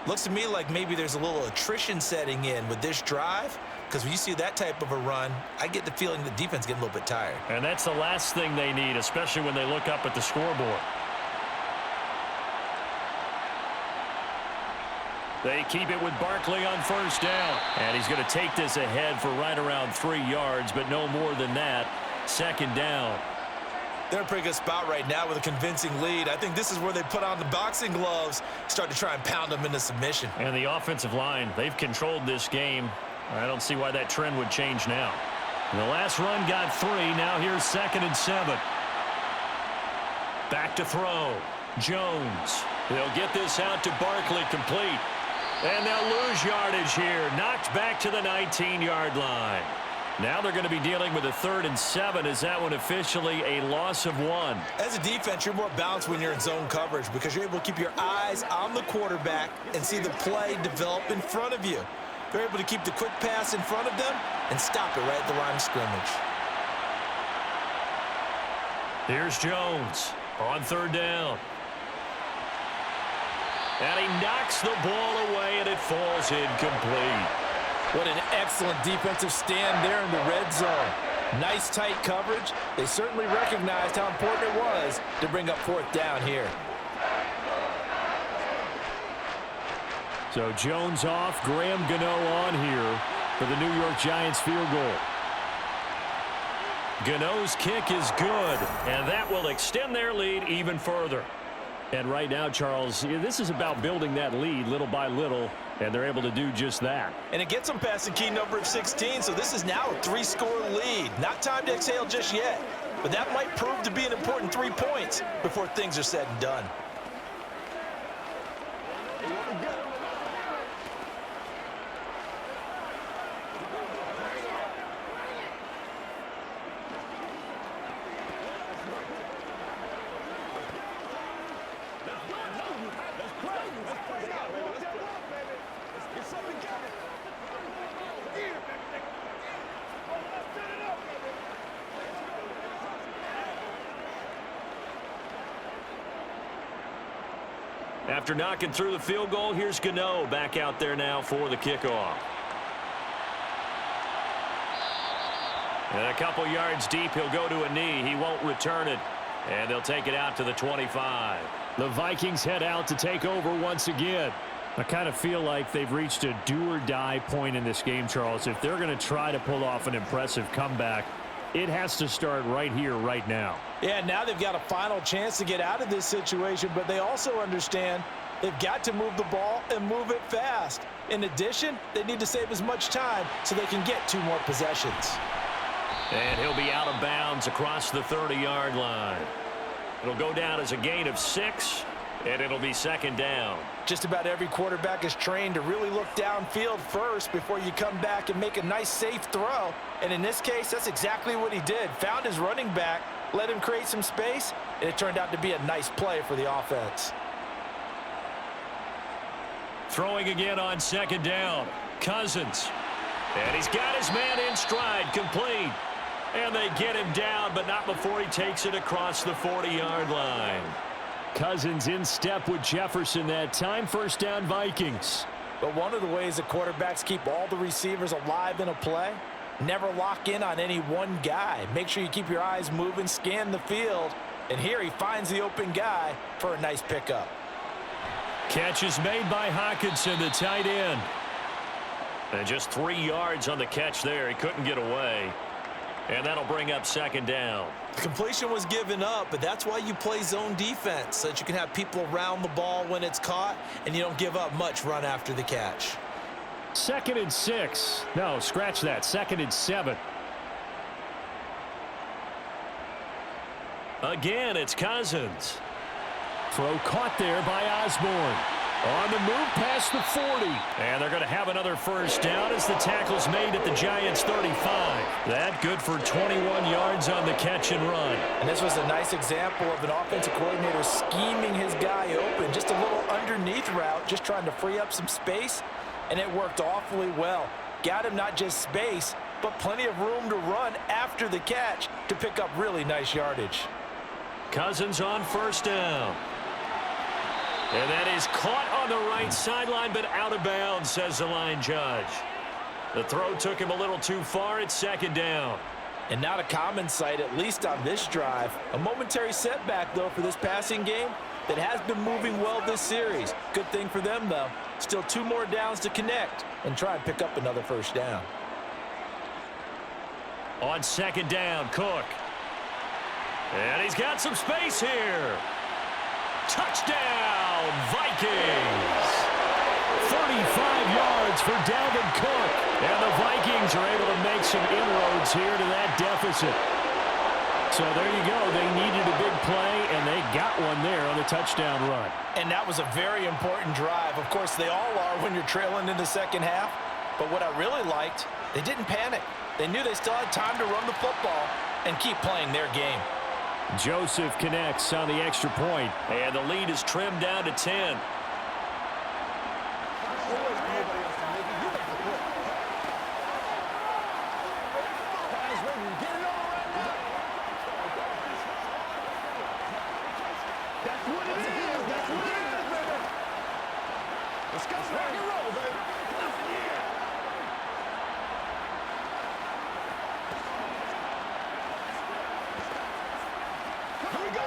Looks to me like maybe there's a little attrition setting in with this drive, because when you see that type of a run, I get the feeling the defense getting a little bit tired. And that's the last thing they need, especially when they look up at the scoreboard. They keep it with Barkley on first down. And he's going to take this ahead for right around 3 yards, but no more than that. 2nd down. They're in a pretty good spot right now with a convincing lead. I think this is where they put on the boxing gloves, start to try and pound them into submission. And the offensive line, they've controlled this game. I don't see why that trend would change now. The last run got 3. Now here's 2nd and 7. Back to throw. Jones. They'll get this out to Barkley, complete. And they'll lose yardage here. Knocked back to the 19-yard line. Now they're going to be dealing with a 3rd and 7. Is that one officially a loss of 1? As a defense, you're more balanced when you're in zone coverage because you're able to keep your eyes on the quarterback and see the play develop in front of you. They're able to keep the quick pass in front of them and stop it right at the line of scrimmage. Here's Jones on 3rd down. And he knocks the ball away, and it falls incomplete. What an excellent defensive stand there in the red zone. Nice tight coverage. They certainly recognized how important it was to bring up 4th down here. So Jones off, Graham Gano on here for the New York Giants field goal. Gano's kick is good, and that will extend their lead even further. And right now, Charles, this is about building that lead little by little, and they're able to do just that. And it gets them past the key number of 16, so this is now a 3-score lead. Not time to exhale just yet, but that might prove to be an important 3 points before things are said and done. After knocking through the field goal, here's Gano back out there now for the kickoff. And a couple yards deep, he'll go to a knee. He won't return it. And they'll take it out to the 25. The Vikings head out to take over once again. I kind of feel like they've reached a do-or-die point in this game, Charles. If they're going to try to pull off an impressive comeback, It has to start right here, right now. Yeah, now they've got a final chance to get out of this situation, but they also understand they've got to move the ball and move it fast. In addition, they need to save as much time so they can get 2 more possessions. And he'll be out of bounds across the 30-yard line. It'll go down as a gain of 6, and it'll be second down. Just about every quarterback is trained to really look downfield first before you come back and make a nice, safe throw. And in this case, that's exactly what he did. Found his running back, let him create some space, and it turned out to be a nice play for the offense. Throwing again on second down. Cousins. And he's got his man in stride, complete. And they get him down, but not before he takes it across the 40-yard line. Cousins in step with Jefferson that time. First down, Vikings. But one of the ways that quarterbacks keep all the receivers alive in a play, never lock in on any one guy. Make sure you keep your eyes moving, scan the field. And here he finds the open guy for a nice pickup. Catch is made by Hawkinson, the tight end. And just 3 yards on the catch there. He couldn't get away. And that'll bring up second down. The completion was given up, but that's why you play zone defense, so that you can have people around the ball when it's caught, and you don't give up much run after the catch. 2nd and 6. No, scratch that. 2nd and 7. Again, it's Cousins. Throw caught there by Osborne. On the move past the 40. And they're going to have another first down as the tackle's made at the Giants' 35. That good for 21 yards on the catch and run. And this was a nice example of an offensive coordinator scheming his guy open. Just a little underneath route, just trying to free up some space. And it worked awfully well. Got him not just space, but plenty of room to run after the catch to pick up really nice yardage. Cousins on first down. And that is caught on the right sideline, but out of bounds, says the line judge. The throw took him a little too far. It's second down. And not a common sight, at least on this drive. A momentary setback, though, for this passing game that has been moving well this series. Good thing for them, though. Still 2 more downs to connect and try and pick up another first down. On second down, Cook. And he's got some space here. Touchdown, Vikings! 35 yards for Dalvin Cook. And the Vikings are able to make some inroads here to that deficit. So there you go. They needed a big play, and they got one there on the touchdown run. And that was a very important drive. Of course, they all are when you're trailing in the second half. But what I really liked, they didn't panic. They knew they still had time to run the football and keep playing their game. Joseph connects on the extra point. And the lead is trimmed down to 10.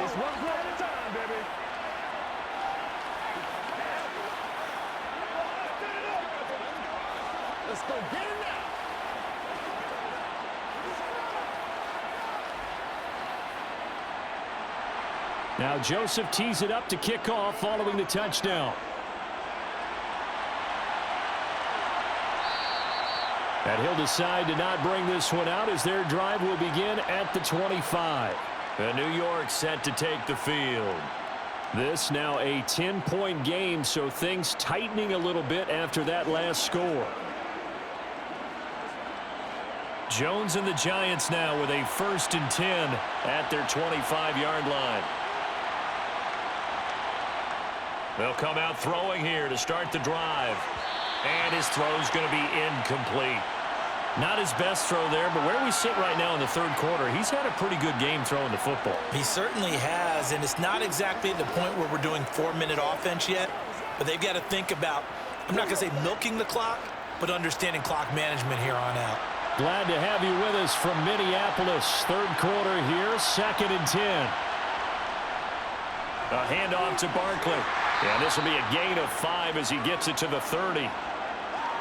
It's one play at a time, baby. Let's go get it now. Now Joseph tees it up to kick off following the touchdown. And he'll decide to not bring this one out as their drive will begin at the 25. And New York set to take the field. This now a 10-point game, so things tightening a little bit after that last score. Jones and the Giants now with a 1st and 10 at their 25-yard line. They'll come out throwing here to start the drive. And his throw's going to be incomplete. Not his best throw there, but where we sit right now in the 3rd quarter, he's had a pretty good game throwing the football. He certainly has, and it's not exactly at the point where we're doing 4-minute offense yet, but they've got to think about, I'm not going to say milking the clock, but understanding clock management here on out. Glad to have you with us from Minneapolis. 3rd quarter here, 2nd and 10. A handoff to Barkley. And this will be a gain of 5 as he gets it to the 30.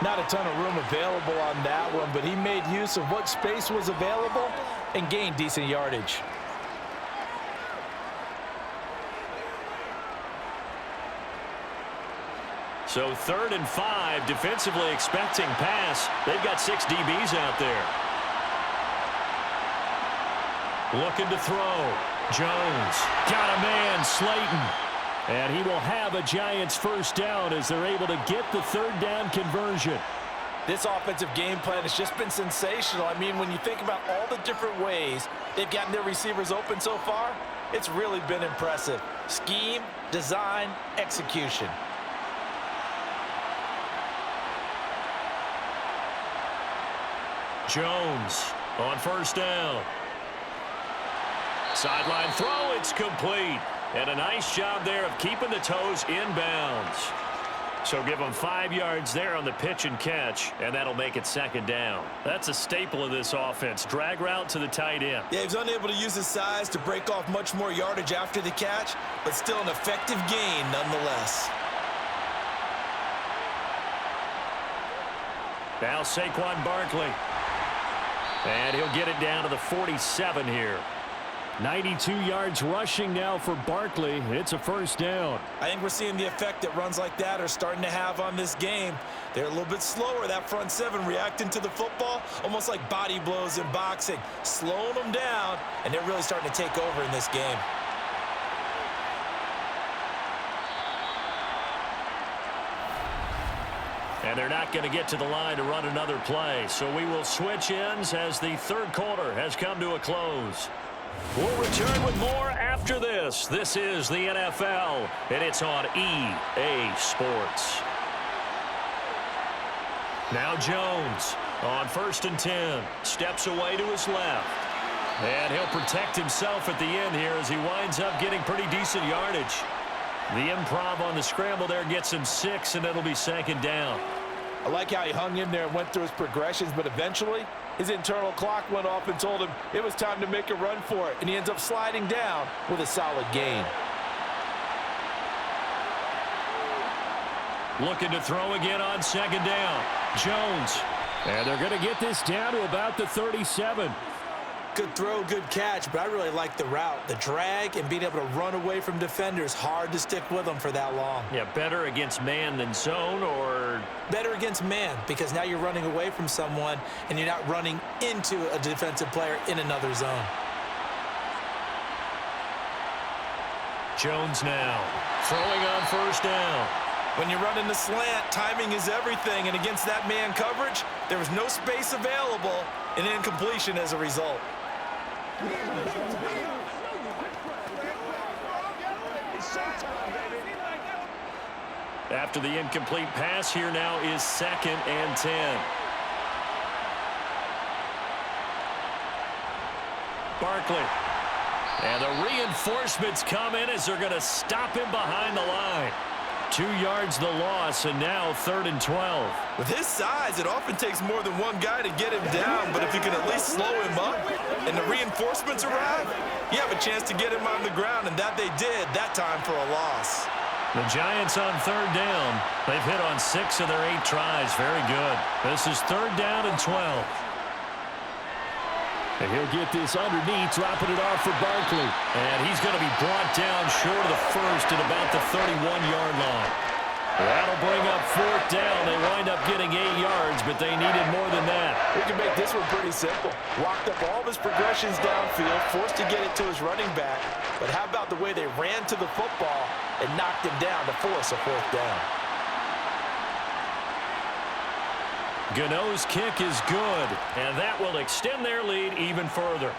Not a ton of room available on that one, but he made use of what space was available and gain decent yardage. So 3rd and 5, defensively expecting pass. They've got 6 DBs out there. Looking to throw. Jones got a man, Slayton. And he will have a Giants first down as they're able to get the 3rd down conversion. This offensive game plan has just been sensational. I mean, when you think about all the different ways they've gotten their receivers open so far, it's really been impressive. Scheme, design, execution. Jones on first down. Sideline throw, it's complete. And a nice job there of keeping the toes inbounds. So give them 5 yards there on the pitch and catch, and that'll make it 2nd down. That's a staple of this offense. Drag route to the tight end. Yeah, he's unable to use his size to break off much more yardage after the catch, but still an effective gain nonetheless. Now Saquon Barkley. And he'll get it down to the 47 here. 92 yards rushing now for Barkley. It's a first down. I think we're seeing the effect that runs like that are starting to have on this game. They're a little bit slower, that front 7, reacting to the football, almost like body blows in boxing, slowing them down, and they're really starting to take over in this game. And they're not going to get to the line to run another play. So we will switch ends as the 3rd quarter has come to a close. We'll return with more after this. This is the NFL, and it's on EA Sports. Now Jones on 1st and 10. Steps away to his left. And he'll protect himself at the end here as he winds up getting pretty decent yardage. The improv on the scramble there gets him 6, and it'll be 2nd down. I like how he hung in there and went through his progressions, but eventually his internal clock went off and told him it was time to make a run for it, and he ends up sliding down with a solid gain. Looking to throw again on 2nd down. Jones. And they're going to get this down to about the 37. Good throw, good catch, but I really like the route. The drag and being able to run away from defenders, hard to stick with them for that long. Yeah, better against man than zone, or? Better against man, because now you're running away from someone and you're not running into a defensive player in another zone. Jones now throwing on 1st down. When you're running the slant, timing is everything, and against that man coverage, there was no space available, and incompletion as a result. After the incomplete pass, here now is 2nd and 10. Barkley. And the reinforcements come in as they're going to stop him behind the line. 2 yards the loss, and now 3rd and 12. With his size, it often takes more than one guy to get him down, but if you can at least slow him up and the reinforcements arrive, you have a chance to get him on the ground, and that they did that time for a loss. The Giants on 3rd down. They've hit on 6 of their 8 tries. Very good. This is 3rd down and 12. And he'll get this underneath, dropping it off for Barkley. And he's going to be brought down short of the first at about the 31-yard line. That'll bring up 4th down. They wind up getting 8 yards, but they needed more than that. We can make this one pretty simple. Locked up all of his progressions downfield, forced to get it to his running back. But how about the way they ran to the football and knocked him down to force a 4th down? Gano's kick is good, and that will extend their lead even further.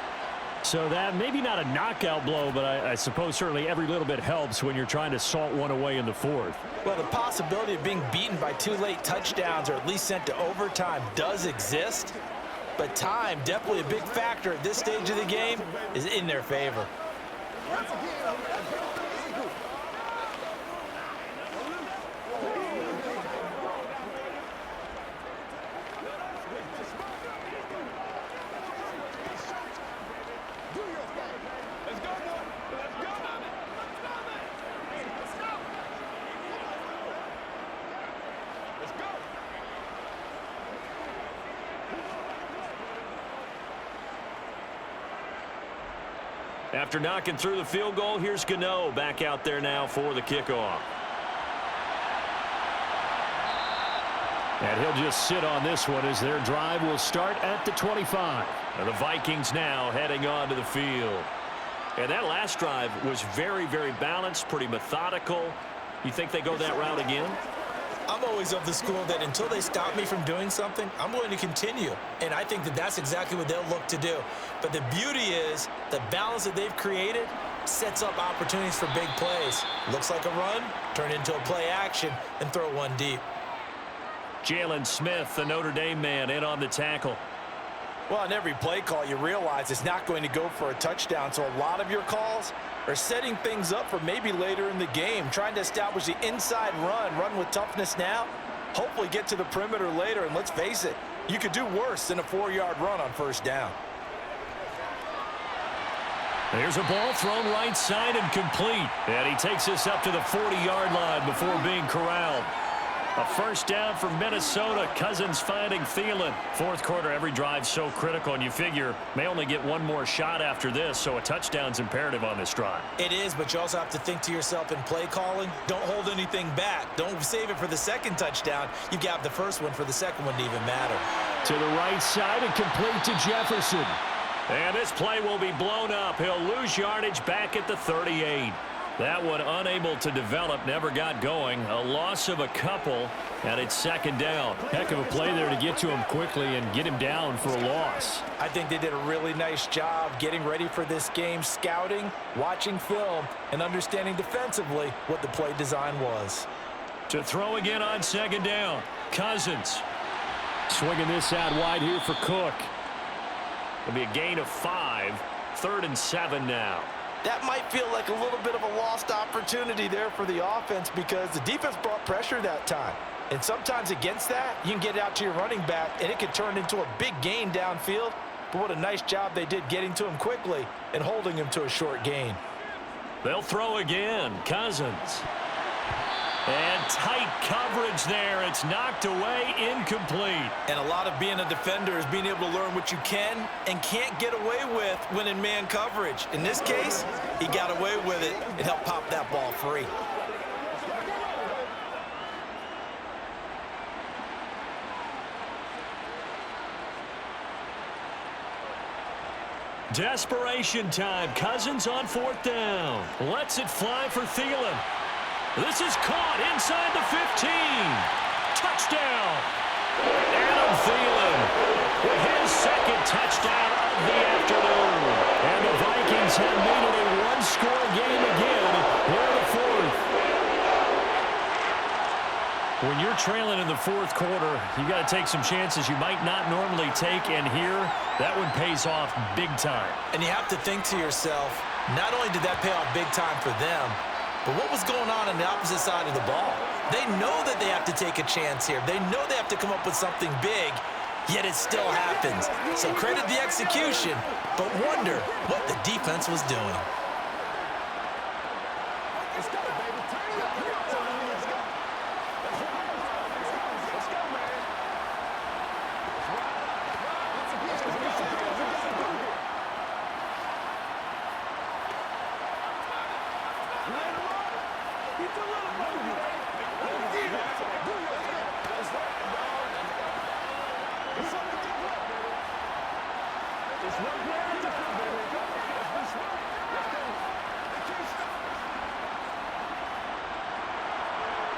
So that maybe not a knockout blow, but I suppose certainly every little bit helps when you're trying to salt one away in the 4th. Well, the possibility of being beaten by 2 late touchdowns or at least sent to overtime does exist, but time, definitely a big factor at this stage of the game, is in their favor. After knocking through the field goal, here's Gano back out there now for the kickoff. And he'll just sit on this one as their drive will start at the 25. And the Vikings now heading onto the field. And that last drive was very, very balanced, pretty methodical. You think they go that route again? I'm always of the school that until they stop me from doing something, I'm going to continue. And I think that that's exactly what they'll look to do. But the beauty is the balance that they've created sets up opportunities for big plays. Looks like a run, turn into a play action, and throw one deep. Jalen Smith, the Notre Dame man, in on the tackle. Well, on every play call, you realize it's not going to go for a touchdown. So a lot of your calls are setting things up for maybe later in the game, trying to establish the inside run with toughness now, hopefully get to the perimeter later. And let's face it, you could do worse than a 4-yard run on first down. There's a ball thrown right side and complete. And he takes us up to the 40-yard line before being corralled. A first down for Minnesota. Cousins finding Thielen. Fourth quarter, every drive so critical, and you figure may only get one more shot after this, so a touchdown's imperative on this drive. It is, but you also have to think to yourself in play calling, don't hold anything back. Don't save it for the second touchdown. You've got the first one for the second one to even matter. To the right side and complete to Jefferson. And this play will be blown up. He'll lose yardage back at the 38. That one unable to develop, never got going. A loss of a couple, and it's second down. Heck of a play there to get to him quickly and get him down for a loss. I think they did a really nice job getting ready for this game, scouting, watching film, and understanding defensively what the play design was. To throw again on second down, Cousins. Swinging this out wide here for Cook. It'll be a gain of 5, 3rd and 7 now. That might feel like a little bit of a lost opportunity there for the offense because the defense brought pressure that time. And sometimes against that, you can get out to your running back, and it could turn into a big gain downfield. But what a nice job they did getting to him quickly and holding him to a short gain. They'll throw again. Cousins. And tight coverage there. It's knocked away, incomplete. And a lot of being a defender is being able to learn what you can and can't get away with when in man coverage. In this case, he got away with it and helped pop that ball free. Desperation time. Cousins on 4th down. Lets it fly for Thielen. This is caught inside the 15. Touchdown. Adam Thielen with his second touchdown of the afternoon. And the Vikings have made it a one-score game again here in the 4th. When you're trailing in the 4th quarter, you got to take some chances you might not normally take, and here, that one pays off big time. And you have to think to yourself, not only did that pay off big time for them, but what was going on the opposite side of the ball? They know that they have to take a chance here. They know they have to come up with something big, yet it still happens. So credit the execution, but wonder what the defense was doing. Let's go, baby. Turn it up. Let's go. Let's go, man.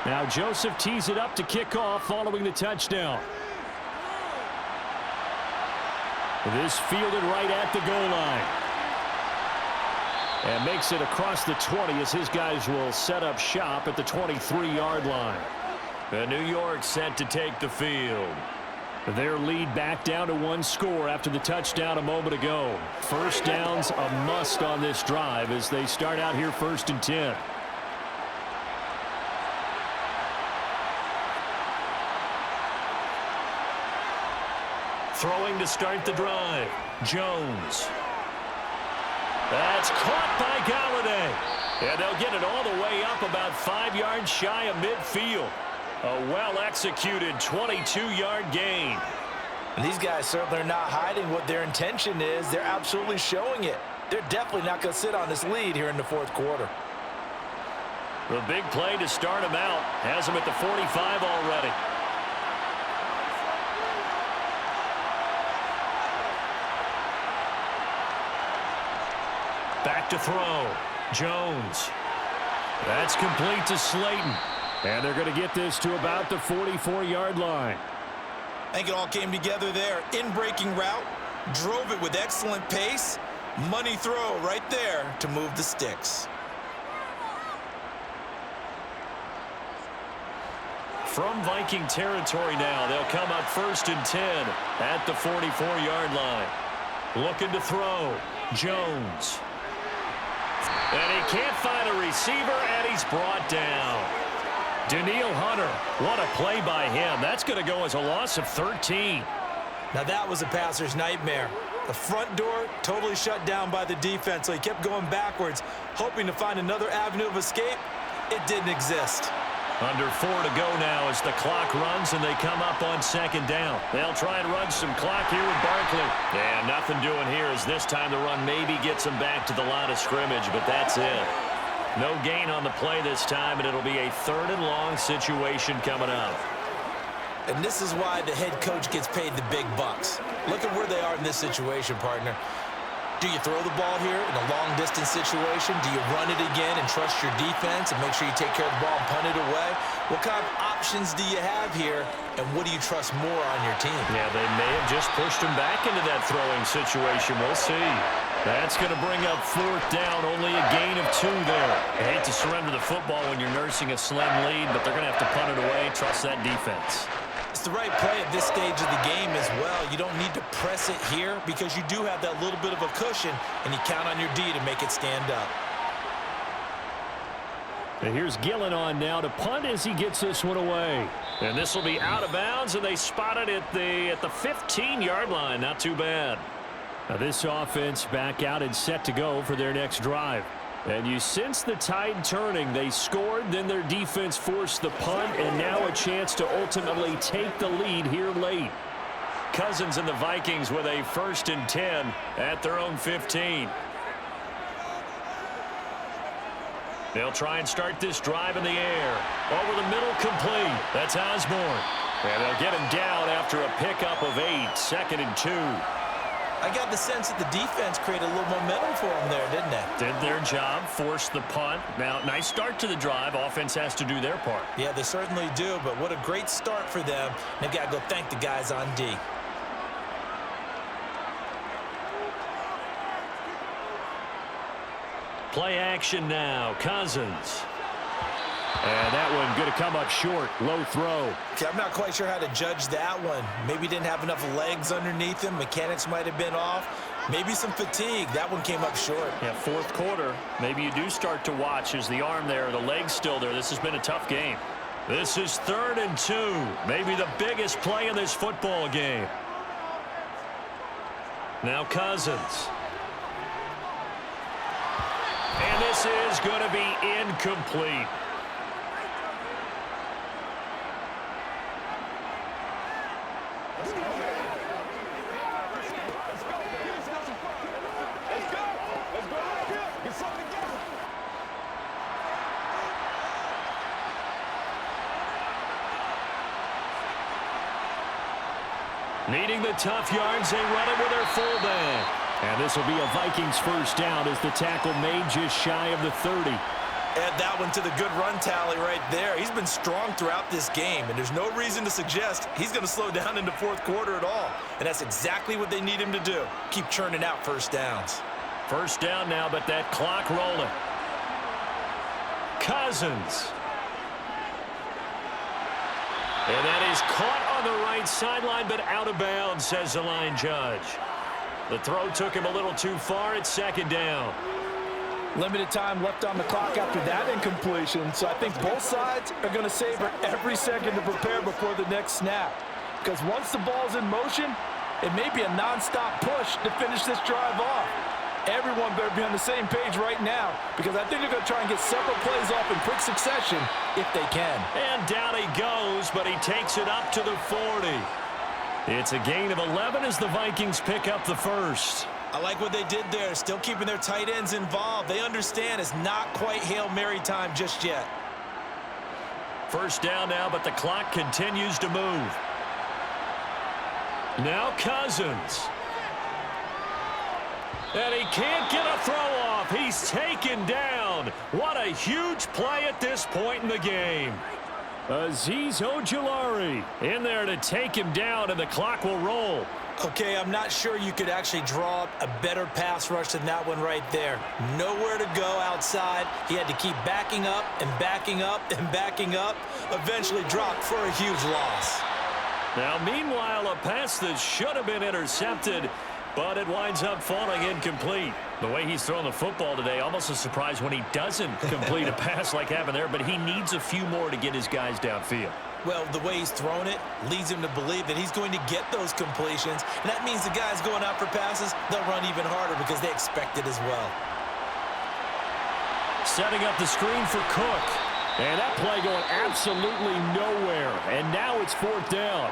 Now Joseph tees it up to kick off following the touchdown. This fielded right at the goal line. And makes it across the 20 as his guys will set up shop at the 23-yard line. And New York set to take the field. Their lead back down to 1 score after the touchdown a moment ago. First down's a must on this drive as they start out here 1st and 10. Throwing to start the drive. Jones. That's caught by Galladay. And they'll get it all the way up about 5 yards shy of midfield. A well-executed 22-yard gain. And these guys certainly are not hiding what their intention is. They're absolutely showing it. They're definitely not going to sit on this lead here in the fourth quarter. The big play to start him out has him at the 45 already. Back to throw. Jones. That's complete to Slayton. And they're going to get this to about the 44-yard line. I think it all came together there. In-breaking route. Drove it with excellent pace. Money throw right there to move the sticks. From Viking territory now, they'll come up 1st and 10 at the 44-yard line. Looking to throw. Jones. And he can't find a receiver, and he's brought down. Daniil Hunter, what a play by him. That's going to go as a loss of 13. Now that was a passer's nightmare. The front door totally shut down by the defense, so he kept going backwards, hoping to find another avenue of escape. It didn't exist. Under 4 to go now as the clock runs and they come up on 2nd down. They'll try and run some clock here with Barkley. Yeah, nothing doing here as this time the run maybe gets them back to the line of scrimmage, but that's it. No gain on the play this time, and it'll be a 3rd and long situation coming up. And this is why the head coach gets paid the big bucks. Look at where they are in this situation, partner. Do you throw the ball here in a long-distance situation? Do you run it again and trust your defense and make sure you take care of the ball and punt it away? What kind of options do you have here, and what do you trust more on your team? Yeah, they may have just pushed him back into that throwing situation. We'll see. That's going to bring up 4th down, only a gain of 2 there. I hate to surrender the football when you're nursing a slim lead, but they're going to have to punt it away. Trust that defense. It's the right play at this stage of the game as well. You don't need to press it here because you do have that little bit of a cushion, and you count on your D to make it stand up. And here's Gillen on now to punt as he gets this one away. And this will be out of bounds, and they spot it at the 15-yard line. Not too bad. Now this offense back out and set to go for their next drive. And you sense the tide turning. They scored, then their defense forced the punt, and now a chance to ultimately take the lead here late. Cousins and the Vikings with a 1st and 10 at their own 15. They'll try and start this drive in the air. Over the middle, complete. That's Osborne. And they'll get him down after a pickup of 8. 2nd and 2. I got the sense that the defense created a little momentum for them there, didn't they? Did their job, forced the punt. Now, nice start to the drive. Offense has to do their part. Yeah, they certainly do, but what a great start for them. They've got to go thank the guys on D. Play action now. Cousins. And that one going to come up short. Low throw. Okay, I'm not quite sure how to judge that one. Maybe didn't have enough legs underneath him. Mechanics might have been off. Maybe some fatigue. That one came up short. Yeah, 4th quarter. Maybe you do start to watch as the arm there, the leg's still there. This has been a tough game. This is 3rd and 2. Maybe the biggest play in this football game. Now Cousins. And this is going to be incomplete. Needing the tough yards, they run it with their fullback. And this will be a Vikings 1st down as the tackle made just shy of the 30. Add that one to the good run tally right there. He's been strong throughout this game, and there's no reason to suggest he's going to slow down in the 4th quarter at all. And that's exactly what they need him to do. Keep churning out 1st downs. 1st down now, but that clock rolling. Cousins. And that is caught on the right sideline, but out of bounds, says the line judge. The throw took him a little too far. It's 2nd down. Limited time left on the clock after that incompletion, so I think both sides are going to savor every second to prepare before the next snap. Because once the ball's in motion, it may be a nonstop push to finish this drive off. Everyone better be on the same page right now, because I think they're going to try and get several plays off in quick succession if they can. And down he goes, but he takes it up to the 40. It's a gain of 11 as the Vikings pick up the 1st. I like what they did there, still keeping their tight ends involved. They understand it's not quite Hail Mary time just yet. First down now, but the clock continues to move. Now Cousins. And he can't get a throw off. He's taken down. What a huge play at this point in the game. Azeez Ojulari in there to take him down, and the clock will roll. Okay, I'm not sure you could actually draw up a better pass rush than that one right there. Nowhere to go outside. He had to keep backing up and backing up and backing up. Eventually dropped for a huge loss. Now, meanwhile, a pass that should have been intercepted, but it winds up falling incomplete. The way he's throwing the football today, almost a surprise when he doesn't complete a pass like happened there, but he needs a few more to get his guys downfield. Well, the way he's thrown it leads him to believe that he's going to get those completions, and that means the guys going out for passes, they'll run even harder because they expect it as well. Setting up the screen for Cook. And that play going absolutely nowhere. And now it's fourth down.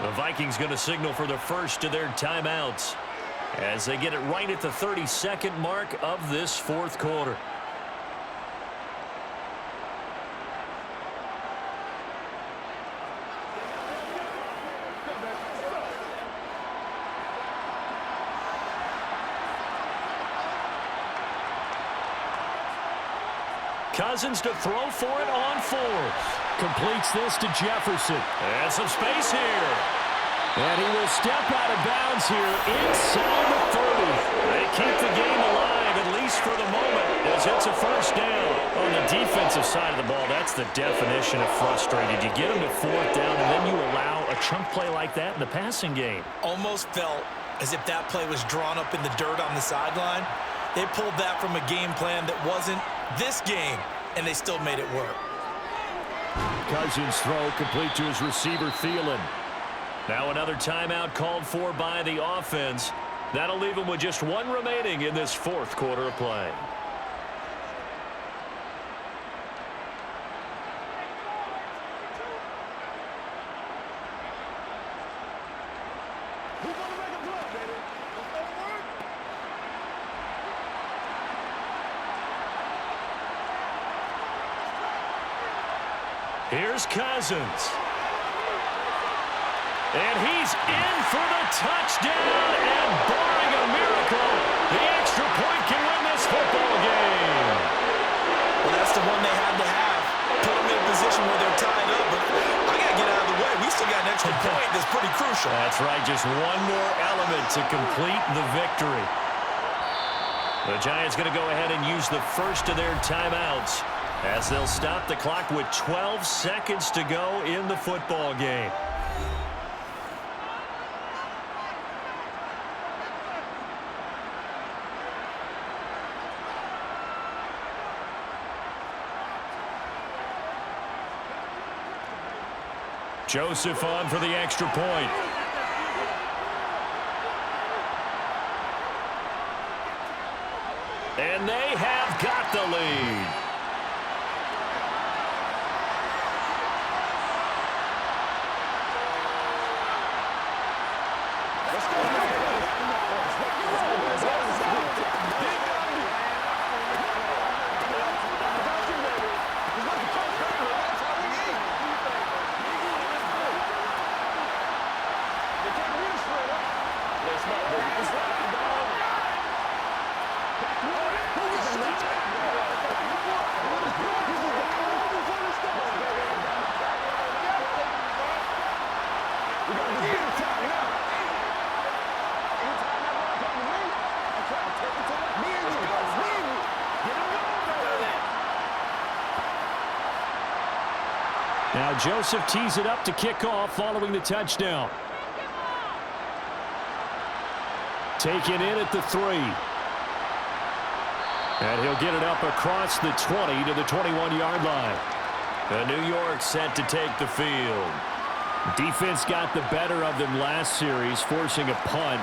The Vikings going to signal for the first of their timeouts as they get it right at the 32nd mark of this fourth quarter. Cousins to throw for it on fourth. Completes this to Jefferson. And some space here. And he will step out of bounds here inside the 30. They keep the game alive, at least for the moment, as it's a first down. On the defensive side of the ball, that's the definition of frustrated. You get them to fourth down, and then you allow a chunk play like that in the passing game. Almost felt as if that play was drawn up in the dirt on the sideline. They pulled that from a game plan that wasn't this game, and they still made it work. Cousins throw complete to his receiver, Thielen. Now another timeout called for by the offense. That'll leave him with just one remaining in this fourth quarter of play. Here's Cousins. And he's in for the touchdown. And barring a miracle, the extra point can win this football game. Well, that's the one they had to have. Put them in a position where they're tied up. But I got to get out of the way. We still got an extra point that's pretty crucial. That's right. Just one more element to complete the victory. The Giants going to go ahead and use the first of their timeouts as they'll stop the clock with 12 seconds to go in the football game. Joseph on for the extra point. And they have got the lead. Now Joseph tees it up to kick off following the touchdown. Taken in at the 3. And he'll get it up across the 20 to the 21-yard line. The New York set to take the field. Defense got the better of them last series, forcing a punt.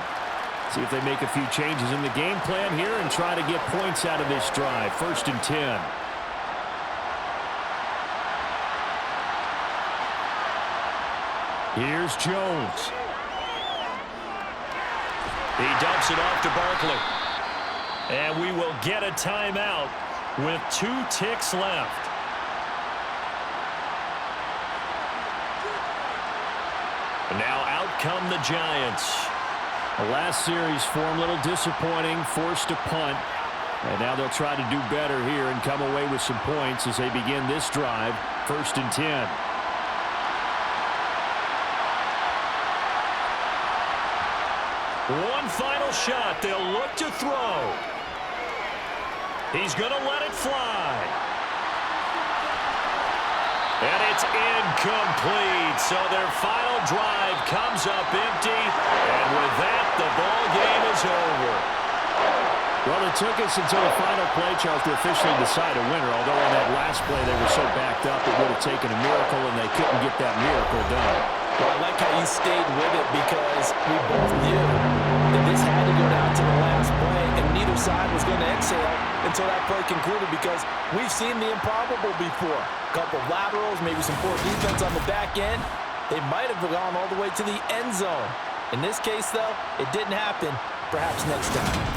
See if they make a few changes in the game plan here and try to get points out of this drive. 1st and 10. Here's Jones. He dumps it off to Barkley. And we will get a timeout with 2 ticks left. And now out come the Giants. The last series form a little disappointing, forced a punt. And now they'll try to do better here and come away with some points as they begin this drive, 1st and 10. One final shot. They'll look to throw. He's going to let it fly. And it's incomplete. So their final drive comes up empty. And with that, the ball game is over. Well, it took us until the final play, Charles, to officially decide a winner. Although on that last play they were so backed up, it would have taken a miracle, and they couldn't get that miracle done. Well, I like how you stayed with it because we both knew that this had to go down to the last play, and neither side was going to exhale until that play concluded because we've seen the improbable before. A couple of laterals, maybe some poor defense on the back end. They might have gone all the way to the end zone. In this case, though, it didn't happen. Perhaps next time.